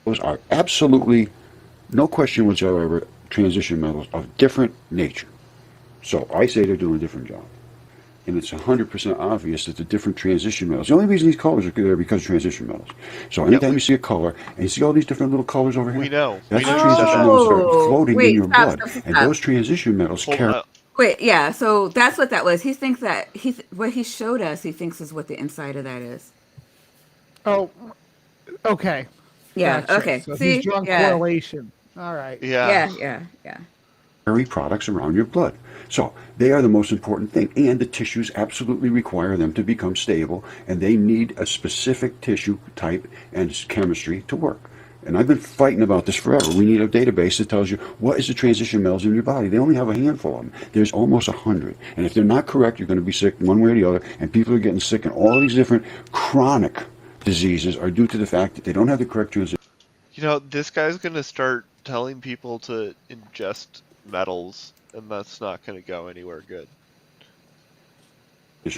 Those are absolutely, no question whatsoever, transition metals of different nature. So I say they're doing a different job. And it's 100% obvious that the different transition metals, the only reason these colors are there because of transition metals. So anytime you see a color, and you see all these different little colors over here, We know. that's We the know transition that. metals that are floating Wait, in your stop, blood. stop, And stop. those transition metals Hold carry on. Wait, yeah. So that's what that was. He thinks that what he showed us. He thinks is what the inside of that is. Oh, okay. Yeah. Gotcha. Okay. So he's See. drawn Yeah. correlation. All right. Yeah. Yeah. products around your blood. So they are the most important thing, and the tissues absolutely require them to become stable, and they need a specific tissue type and chemistry to work. And I've been fighting about this forever. We need a database that tells you what is the transition metals in your body. They only have a handful of them. There's almost 100. And if they're not correct, you're going to be sick one way or the other. And people are getting sick, and all these different chronic diseases are due to the fact that they don't have the correct transition. You know, this guy's gonna start telling people to ingest metals, and that's not gonna go anywhere good.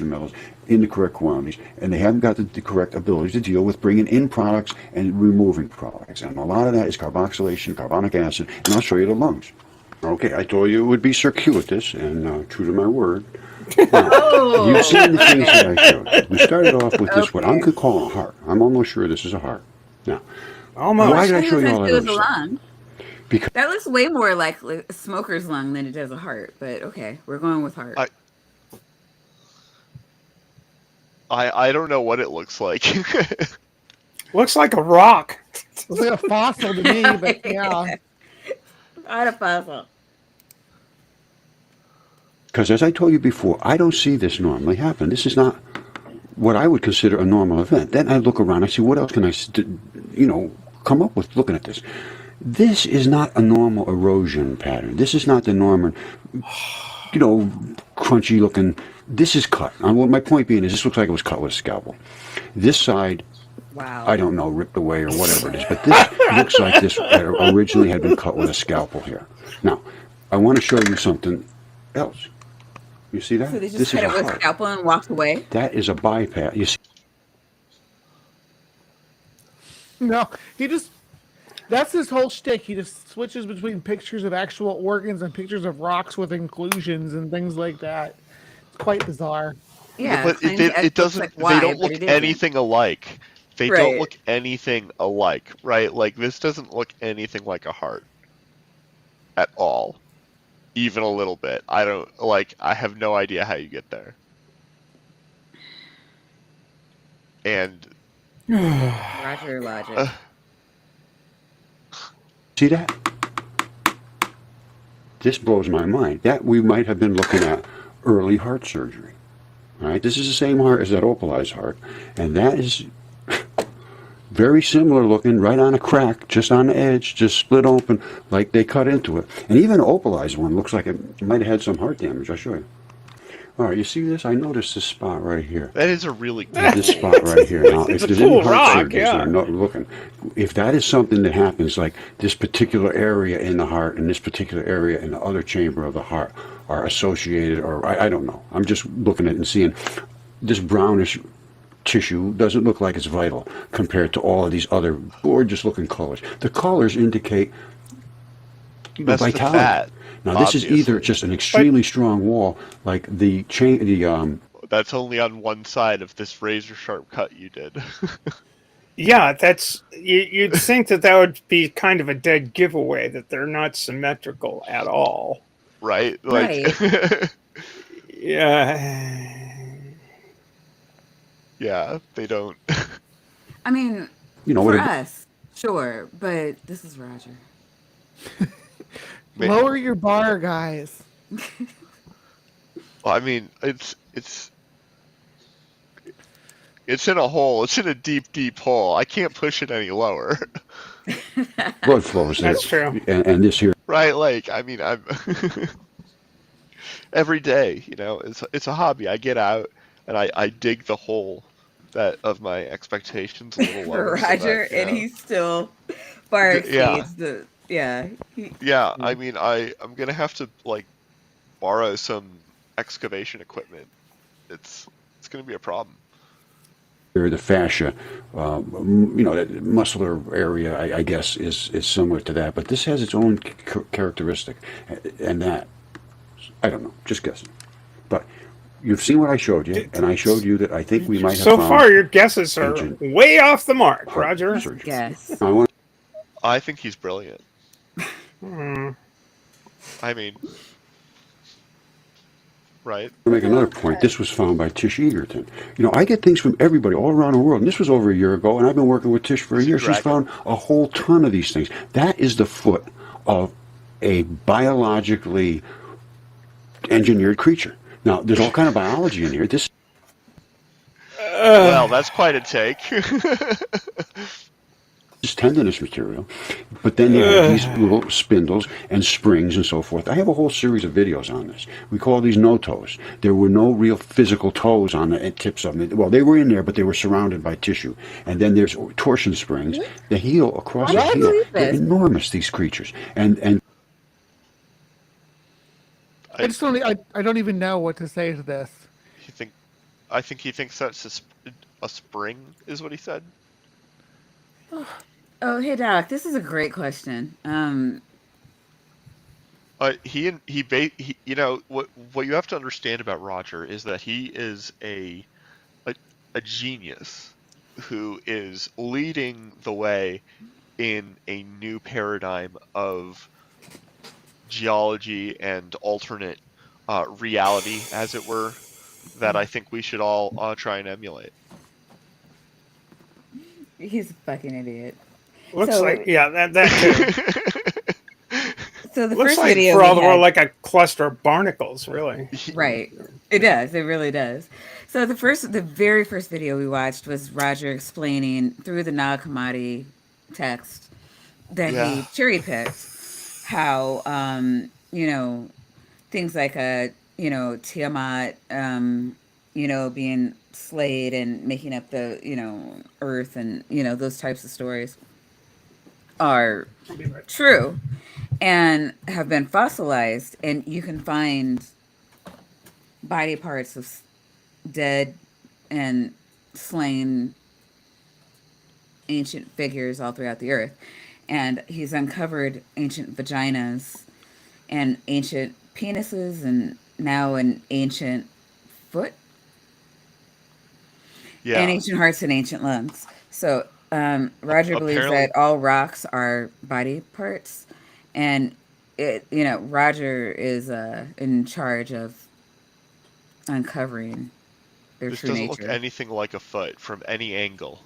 Metals in the correct quantities, and they haven't got the correct ability to deal with bringing in products and removing products. And a lot of that is carboxylation, carbonic acid, and I'll show you the lungs. Okay, I told you it would be circuitous, and true to my word. Now, you've seen the things that I showed. We started off with this, what I'm going to call a heart. I'm almost sure this is a heart. Now, Almost. why did I show you all that It was other a stuff? lung. Because That looks way more like a smoker's lung than it does a heart. But okay, we're going with heart. I don't know what it looks like. Looks like a rock. Looks like a fossil to me, but yeah. Not a fossil. Because as I told you before, I don't see this normally happen. This is not what I would consider a normal event. Then I look around, I see what else can I, come up with looking at this. This is not a normal erosion pattern. This is not the normal, crunchy looking. This is cut. My point being is this looks like it was cut with a scalpel. This side, Wow. I don't know, ripped away or whatever it is, but this looks like this originally had been cut with a scalpel here. Now, I want to show you something else. You see that? So they just This is cut a it with a heart. scalpel and walked away. That is a bypass. You see, No, that's his whole shtick. He just switches between pictures of actual organs and pictures of rocks with inclusions and things like that. It's quite bizarre. Yeah, But claims it looks doesn't. like why, They don't but look it isn't. anything alike. They Right. don't look anything alike, right? Like this doesn't look anything like a heart at all, even a little bit. I don't like. I have no idea how you get there. And Roger logic. see that? This blows my mind. That we might have been looking at early heart surgery. All right, this is the same heart as that opalized heart, and that is very similar looking, right on a crack, just on the edge, just split open, like they cut into it. And even the opalized one looks like it might have had some heart damage. I'll show you. All right, you see this? I noticed this spot right here. that is a really This spot right here. Now, if a there's cool any heart rock, surgeons yeah. that are not looking, if that is something that happens, like this particular area in the heart and this particular area in the other chamber of the heart are associated, or I don't know. I'm just looking at it and seeing this brownish tissue doesn't look like it's vital compared to all of these other gorgeous looking colors. The colors indicate That's the vitality. fat. Now, this is either obviously. just an extremely strong wall, like the That's only on one side of this razor sharp cut you did. Yeah, that's you'd think that would be kind of a dead giveaway that they're not symmetrical at all. Right? Like, Yeah. yeah, they don't. I mean, what for it- us, Sure, but this is Roger. Ma- Lower your bar, guys. I mean, it's in a hole. It's in a deep, deep hole. I can't push it any lower. Blood flows there, That's true. and this here. Right? Like, I mean, I'm every day, it's a hobby. I get out and I dig the hole that of my expectations a little For lower so that, Roger, and he still far yeah. exceeds the yeah. Yeah, I mean, I'm gonna have to like borrow some excavation equipment. It's gonna be a problem. The fascia, that muscular area, I guess, is similar to that, but this has its own characteristic, and that I don't know, just guessing. But you've seen what I showed you, and I showed you that I think we might have So found far, your guesses are ancient way off the mark, heart Roger. surgery. Yes. Now, I want I think he's brilliant. Hmm. I mean, right? to make another point. This was found by Tish Egerton. I get things from everybody all around the world, and this was over a year ago, and I've been working with Tish for a Is it year. She's dragon? found a whole ton of these things. That is the foot of a biologically engineered creature. Now, there's all kind of biology in here. This Well, that's quite a take. is tendinous material, but then you have these little spindles and springs and so forth. I have a whole series of videos on this. We call these no-toes. There were no real physical toes on the tips of them. Well, they were in there, but they were surrounded by tissue. And then there's torsion springs. The heel across the I heel. believe They're this. enormous, these creatures. And I just don't. I don't even know what to say to this. I think he thinks that's a spring, is what he said. Oh, hey Doc, this is a great question. What you have to understand about Roger is that he is a genius who is leading the way in a new paradigm of geology and alternate reality, as it were, that I think we should all try and emulate. He's a fucking idiot. Looks So- like, yeah, that too. So the Looks first like video for all we the world had, like a cluster of barnacles, really. right? It does. It really does. So the very first video we watched was Roger explaining through the Nag Hammadi text that Yeah. he cherry picked how things like Tiamat being slayed and making up the earth and those types of stories are true and have been fossilized, and you can find body parts of dead and slain ancient figures all throughout the earth. And he's uncovered ancient vaginas and ancient penises and now an ancient foot Yeah. and ancient hearts and ancient lungs. So Roger believes Apparently- that all rocks are body parts, and Roger is in charge of uncovering their This true doesn't nature. look anything like a foot from any angle.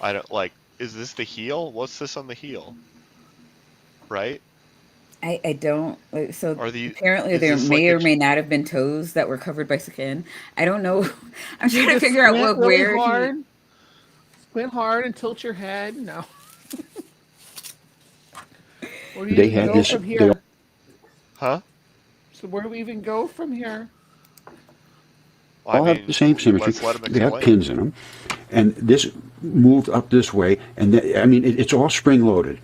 I don't like. Is this the heel? What's this on the heel? Right? I don't. So apparently is there this may like or a- may not have been toes that were covered by skin. I don't know. I'm trying to Just figure out squint where really he. hard. Squint hard and tilt your head. No. Where do you they even had go this. from They, here? Huh? So where do we even go from here? Well, all have the same symmetry. let's let him They have explain. pins in them, and this moved up this way, and it's all spring loaded.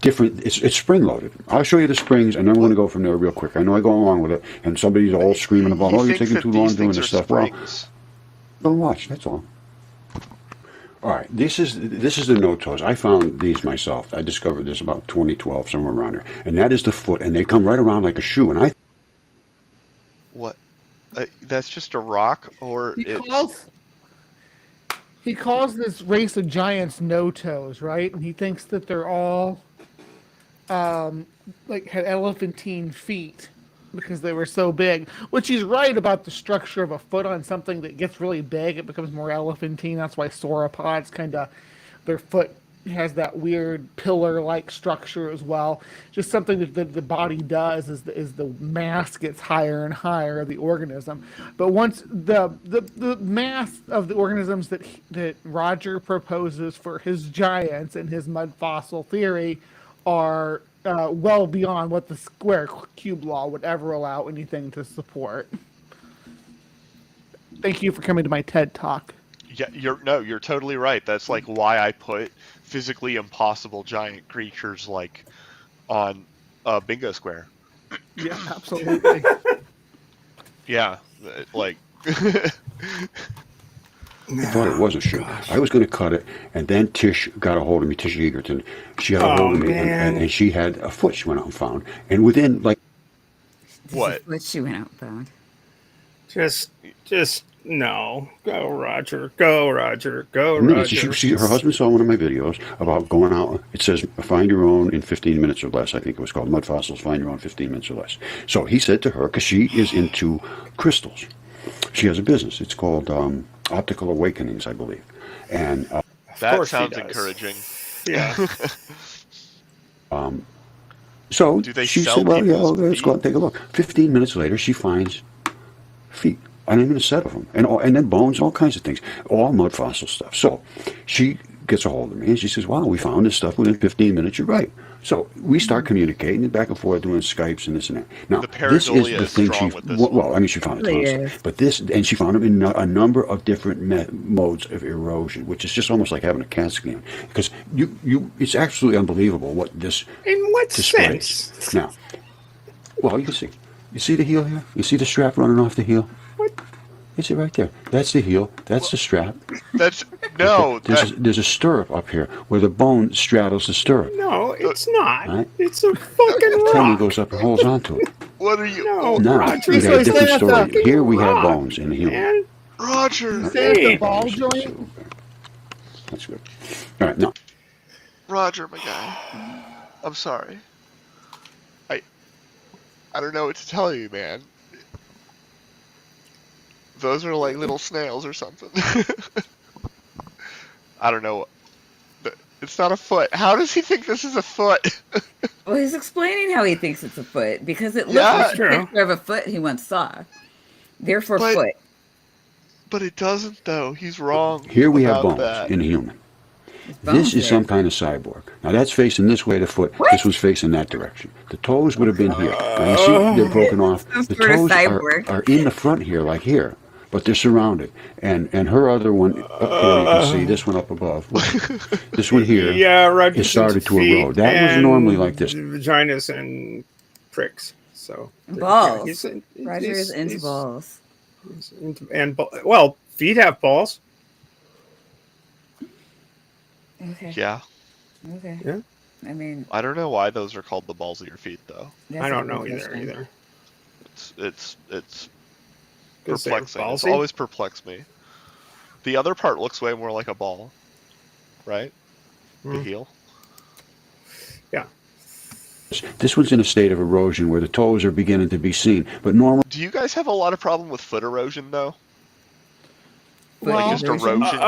Different. It's spring loaded. I'll show you the springs, and then we're going to go from there real quick. I know I go along with it, and somebody's all screaming about, He "Oh, you're thinks taking that too long these doing things this are stuff." Well, springs. don't watch. That's all. All right, this is the no toes. I found these myself. I discovered this about 2012, somewhere around there, and that is the foot, and they come right around like a shoe. And I What? That's just a rock, or He calls this race of giants no toes, right? And he thinks that they're all had elephantine feet because they were so big. Which he's right about the structure of a foot on something that gets really big. It becomes more elephantine. That's why sauropods kind of their foot has that weird pillar-like structure as well. Just something that the body does is the mass gets higher and higher of the organism. But once the mass of the organisms that Roger proposes for his giants and his mud fossil theory are well beyond what the square cube law would ever allow anything to support. Thank you for coming to my TED Talk. Yeah, you're totally right. That's like why I put physically impossible giant creatures like on a bingo square. Yeah, absolutely. Yeah, like I thought it was a shoe. I was going to cut it, and then Tish got a hold of me, Tish Egerton. She had a hold of me, and she had a foot she went out and found. And within, like, what? What she went out and found. Just no. Go, Roger. Go, Roger. Go, minutes. Roger. Her husband saw one of my videos about going out. It says, find your own in 15 minutes or less. I think it was called Mud Fossils, Find Your Own 15 minutes or less. So he said to her, because she is into crystals. She has a business. It's called Optical Awakenings, I believe. And That course he sounds does. encouraging. Yeah. so Do they she sell said, well, yeah, people's let's go out feet? and take a look. 15 minutes later, she finds feet. And even a set of them. And then bones, all kinds of things. All mud fossil stuff. So she gets a hold of me and she says, wow, we found this stuff within 15 minutes. You're right. So we start communicating back and forth, doing Skypes and this and that. Now, The this is pareidolia the is thing strong she, with this well, I mean, she found a ton of Really stuff. But this, and she found them in a number of different modes of erosion, which is just almost like having a CAT scan. Because it's absolutely unbelievable what this In what displays. sense? Now, well, you can see. You see the heel here? You see the strap running off the heel? What? You see right there. That's the heel. That's the strap. That's no. There's a stirrup up here where the bone straddles the stirrup. No, it's not. Right. It's a fucking The tendon rock. goes up and holds onto it. What are you, No, Now, Roger, we got a so different it's story. a Here we have rock, bones in the human. man. Roger? Say it's Hey. the ball joint. That's good. All right, now, Roger, my guy. I'm sorry. I don't know what to tell you, man. Those are like little snails or something. I don't know. It's not a foot. How does he think this is a foot? Well, he's explaining how he thinks it's a foot because it looks Yeah. like a True. picture of a foot he once saw. Therefore, But- foot. But it doesn't, though. He's wrong. here we have about bones that. in a human. His bones This is there. some kind of cyborg. Now that's facing this way, the foot. What? This was facing that direction. The toes would have been here. Now you see they're broken off. Some The sort of toes cyborg. are in the front here, like here, but they're surrounded. And her other one up here, you can see this one up above. This one here. Yeah, Roger's It started to feet erode. That was and normally like this. Vaginas and pricks. So Balls. he's- Roger is into he's- balls. he's well, feet have balls. Okay. Yeah. Okay. Yeah. I mean, I don't know why those are called the balls of your feet, though. that's I don't a know good either. question. It's 'Cause they're perplexing. It's ballsy? always perplexed me. The other part looks way more like a ball, right? The Mm. heel. Yeah. This one's in a state of erosion where the toes are beginning to be seen. But normally, Do you guys have a lot of problem with foot erosion, though? Foot Like just erosion? erosion?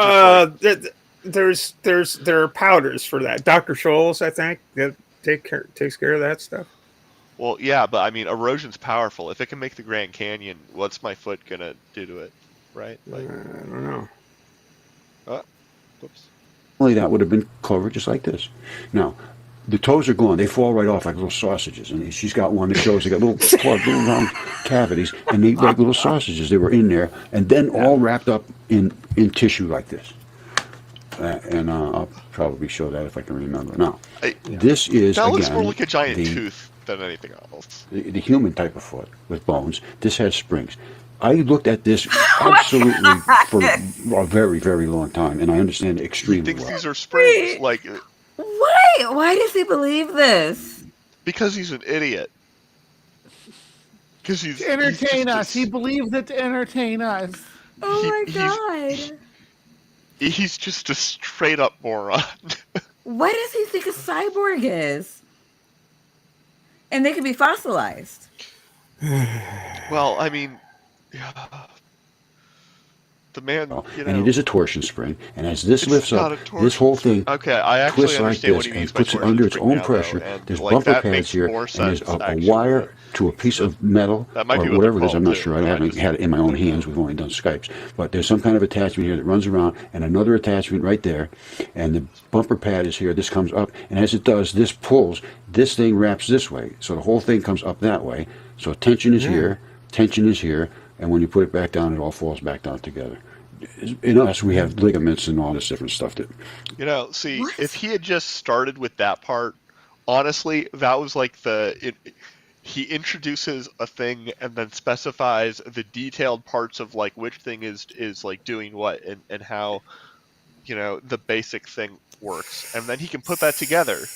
Just like, There are powders for that. Dr. Scholl's, I think, that takes care of that stuff. well, yeah, but I mean, erosion's powerful. If it can make the Grand Canyon, what's my foot gonna do to it, right? Like, I don't know. whoops. that would have been covered just like this. Now, the toes are gone. They fall right off like little sausages. And she's got one that shows they got little plugged, little round cavities, and they like little sausages. They were in there, and then all wrapped up in tissue like this. And I'll probably show that if I can remember. Now, this is That again looks more like a giant the, tooth than anything else. the human type of foot with bones. This has springs. I looked at this absolutely for a very, very long time, and I understand it He extremely thinks well. these are springs, Wait. like, Why? Why does he believe this? because he's an idiot. Because he's To entertain he's us. He believes it to entertain us. Oh my he's- god. He's just a straight up moron. What does he think a cyborg is? And they can be fossilized. Well, I mean, The man, you and it know, is a torsion spring. And as this it's lifts not up, a torsion. this whole thing Okay, I actually twists like understand what this he and means by puts it torsion under its spring own now, though, pressure. and There's like bumper that pads makes here, more and there's sense. a Actually, wire to a piece of metal that might or be what they're whatever it is. I'm called not too. sure. I I haven't just had it in my own don't hands. know. We've only done Skypes. But there's some kind of attachment here that runs around, and another attachment right there. And the bumper pad is here. This comes up, and as it does, this pulls. This thing wraps this way. So the whole thing comes up that way. So tension is here, tension is here, and when you put it back down, it all falls back down together. In us, we have ligaments and all this different stuff that You know, see, What? if he had just started with that part, honestly, that was like he introduces a thing and then specifies the detailed parts of like which thing is like doing what and how, you know, the basic thing works. And then he can put that together.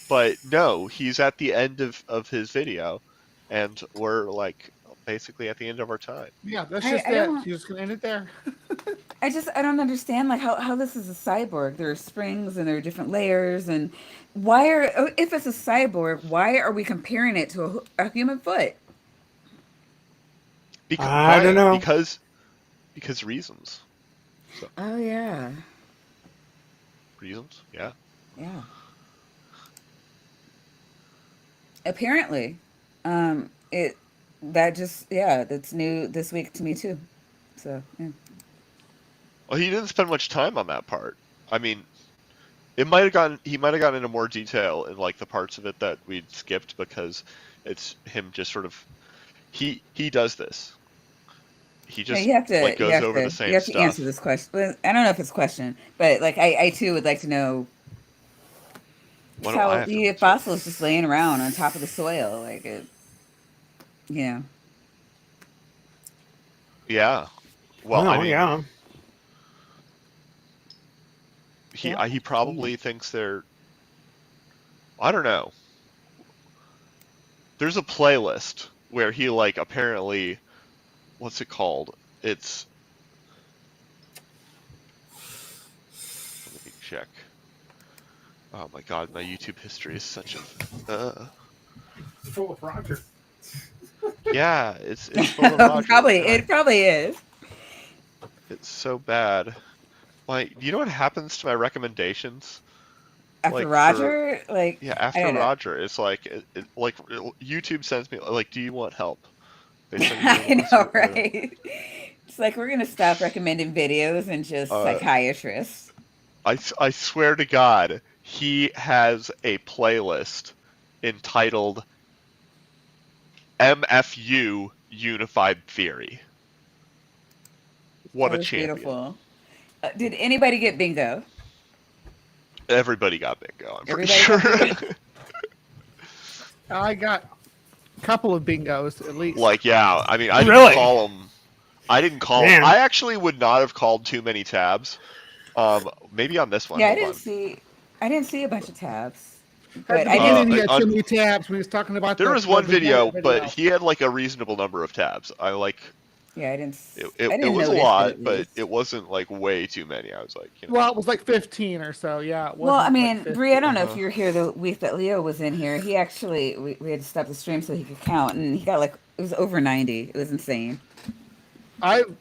But no, he's at the end of his video and we're like basically at the end of our time. Yeah, that's I, just I it. don't. You're just gonna end it there. I don't understand like how this is a cyborg. There are springs and there are different layers, and why are if it's a cyborg, why are we comparing it to a human foot? I don't know. Because reasons. So Oh yeah, reasons, yeah. yeah. Apparently, it that just yeah, that's new this week to me too. So yeah. Well, he didn't spend much time on that part. I mean, it might have gotten he might have gotten into more detail in like the parts of it that we'd skipped because it's him just sort of he does this. He No, just like goes over the you same have to answer stuff. this question. Well, I don't know if it's a question, but like I too would like to know Why just don't I how have to the answer it? fossil's just laying around on top of the soil, like it, you know. Yeah. Well, I Well, mean, yeah. he Yeah. he probably thinks they're I don't know. There's a playlist where he like apparently what's it called? It's let me check. Oh my god, my YouTube history is such a Full of Roger. yeah, it's full of Roger, Probably and it probably is. it's so bad. Like, you know what happens to my recommendations? After Like for Roger, like yeah, I after don't know. Roger, it's like YouTube sends me like, do you want help? They send me I a know, certain right? It's like we're gonna stop recommending videos and just uh, psychiatrists. I swear to God, he has a playlist entitled MFU Unified Theory. What Oh, a it's champion. beautiful. Did anybody get bingo? Everybody got bingo, I'm pretty Everybody sure. got bingo. I got a couple of bingos at least. Like, yeah, I mean, Really? I didn't call them. Man. I actually would not have called too many tabs. Maybe on this one. Yeah, Hold on. I didn't see a bunch of tabs, At but the I did. beginning, he had too On many tabs when he was talking about there the, was the one vagina video, but video. he had like a reasonable number of tabs. I like Yeah, it. I It didn't was a notice, but lot, at but least. it wasn't like way too many. I was like, you know, Well, it was like 15 or so. Yeah, it Well, I wasn't like mean, 50. Bree, I don't know if uh-huh. you were here the week that Leo was in here. He actually, we had to stop the stream so he could count, and he got like, it was over 90. It was insane.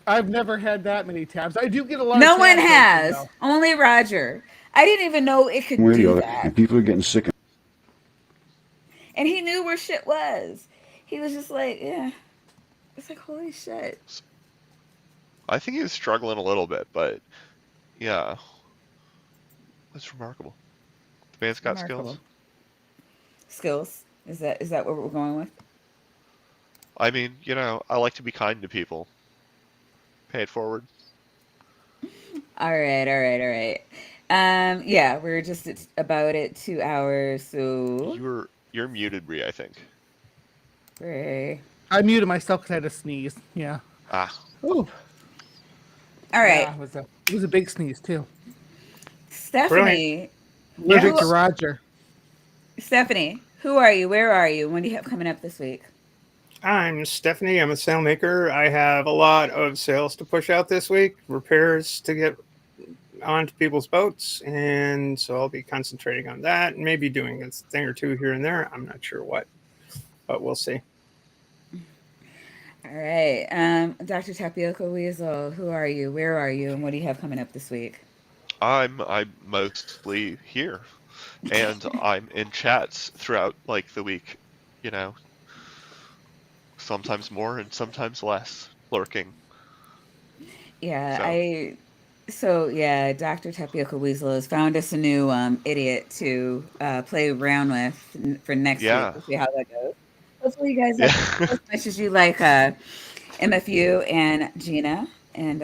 I've never had that many tabs. I do get a lot of No one tabs open has, though. only Roger. I didn't even know it could way or the do other, that. and people are getting sick. And he knew where shit was. He was just like, yeah. It's like, holy shit. I think he was struggling a little bit, but yeah, that's remarkable. The man's got skills. Remarkable. Skills. Is that what we're going with? I mean, you know, I like to be kind to people. Pay it forward. All right, all right, all right. Yeah, we're just about at 2 hours, so You're muted, Bree. I think. Ray. I muted myself because I had to sneeze. Yeah. Ah, Ooh. All right, Yeah, it was a big sneeze too. Brilliant. Stephanie. Allergic Who, to Roger. Stephanie, who are you? Where are you? What do you have coming up this week? I'm Stephanie. I'm a sailmaker. I have a lot of sails to push out this week, repairs to get onto people's boats, and so I'll be concentrating on that and maybe doing a thing or two here and there. I'm not sure what, but we'll see. All right. Dr. Tapioca Weasel, who are you? Where are you? And what do you have coming up this week? I'm mostly here, and I'm in chats throughout like the week. You know, sometimes more and sometimes less, lurking. Yeah, So yeah, Dr. Tapioca Weasel has found us a new idiot to play around with for next week. yeah, We'll see how that goes. Hopefully, you guys like yeah, as much as you like MFU and Gina, and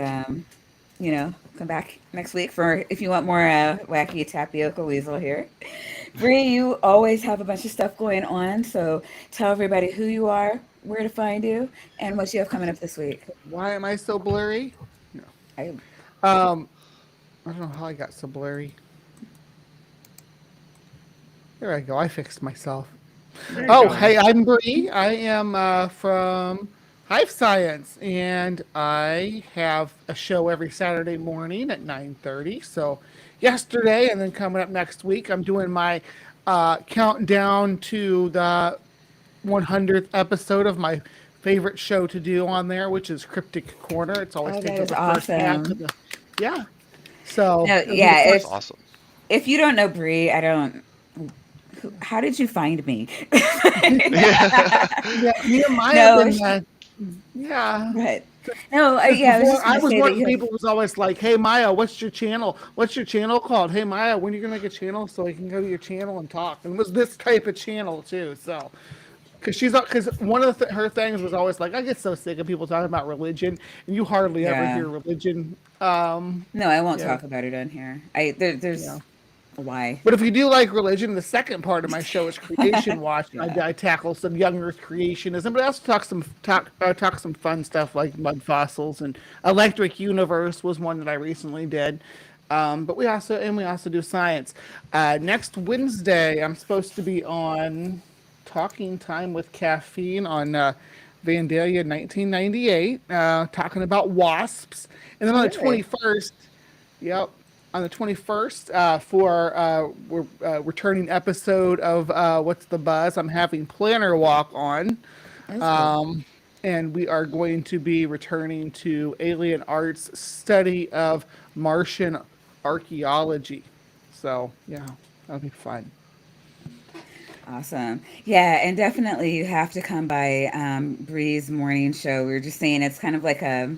come back next week for if you want more wacky Tapioca Weasel here. Bree, you always have a bunch of stuff going on, so tell everybody who you are, where to find you, and what you have coming up this week. Why am I so blurry? No. I Um, I don't know how I got so blurry. There I go. I fixed myself. There you Oh, go. hey, I'm Bree. I am from Hive Science, and I have a show every Saturday morning at 9:30. So, yesterday, and then coming up next week, I'm doing my countdown to the 100th episode of my favorite show to do on there, which is Cryptic Corner. It's always Oh, that taken is the first half of awesome. the yeah. So No, it'll be the yeah, that's first. awesome. if you don't know Bree, I don't. How did you find me? Yeah, Yeah, Nehemiah have No, been yeah. but no, Because yeah, I was before just I gonna was say one that of the you have. people who was always like, "Hey Maya, what's your channel? What's your channel called? Hey Maya, when are you gonna make a channel so I can go to your channel and talk?" And it was this type of channel too. So, because one of her things was always like, "I get so sick of people talking about religion, and you hardly ever Yeah, hear religion." no, I won't Yeah, talk about it on here. yeah. There's why. But if you do like religion, the second part of my show is creation watch. Yeah. I tackle some young Earth creationism, but I also talk some fun stuff like mud fossils and electric universe was one that I recently did. But we also do science. Next Wednesday, I'm supposed to be on Talking Time with Caffeine on Vandalia 1998, talking about wasps, and then Oh, on the really? 21st. Yep. On the 21st, for we're returning episode of What's the Buzz? I'm having Planner Walk on. That's cool. Um, and we are going to be returning to Alien Art's study of Martian archaeology. So, yeah, that'll be fun. Awesome. Yeah, and definitely you have to come by Bree's morning show. We were just saying it's kind of like a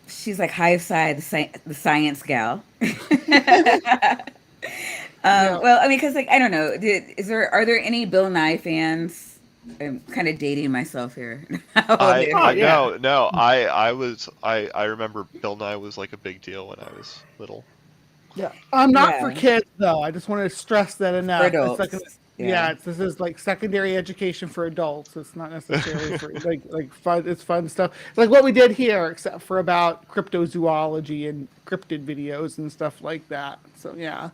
she's like Hive Side, the science gal. Yeah. Well, I mean, because like I don't know, are there any Bill Nye fans? I'm kind of dating myself here. How old I Oh are I you? yeah. no no I was I remember Bill Nye was like a big deal when I was little. Yeah. Not for Yeah, kids though. I just want to stress that for enough. It's like adults. Yeah. this is like secondary education for adults. It's not necessarily for like fun. It's fun stuff. It's like what we did here, except for about cryptozoology and cryptid videos and stuff like that. So yeah,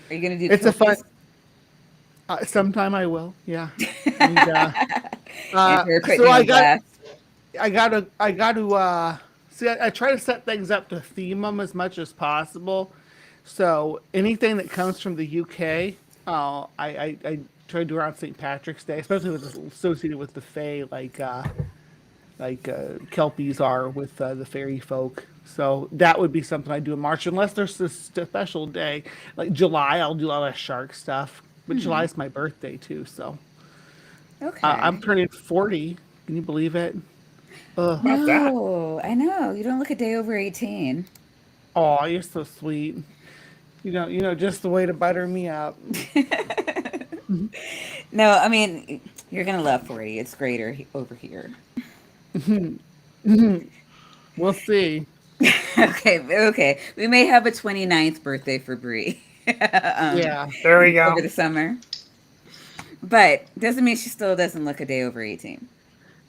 Are you gonna do it's a fun. Kelpies? Sometime I will. Yeah. And And you're putting so you on blast. I got to see. I try to set things up to theme them as much as possible. So anything that comes from the UK, I try to do around St. Patrick's Day, especially with associated with the Fae, Kelpies are with the fairy folk. So that would be something I do in March, unless there's a special day like July. I'll do a lot of shark stuff, but July is my birthday too. So I'm Okay. turning 40. Can you believe it? Ugh. About that. No, I know. You don't look a day over 18. Oh, you're so sweet. You know, just the way to butter me up. No, I mean, you're gonna love 40. It's greater over here. We'll see. Okay, okay. We may have a 29th birthday for Brie Yeah. There we over go. the summer, but doesn't mean she still doesn't look a day over 18.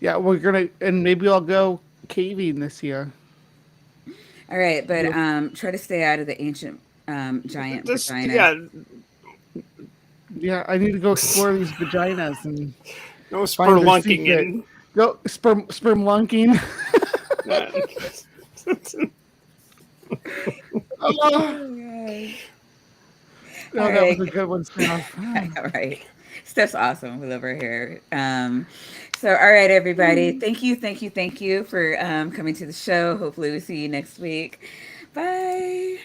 Yeah, we're gonna, and maybe I'll go caving this year. All right, but You'll- try to stay out of the ancient giant This vagina. yeah. Yeah, I need to go explore these vaginas and No find their spelunking secret. in. Go sperm lunking. Oh, Oh, gosh. no, All that was right. a good one, Steph. All right. Steph's awesome. We love her hair. So, all right, everybody. Thank you for coming to the show. Hopefully, we see you next week. Bye.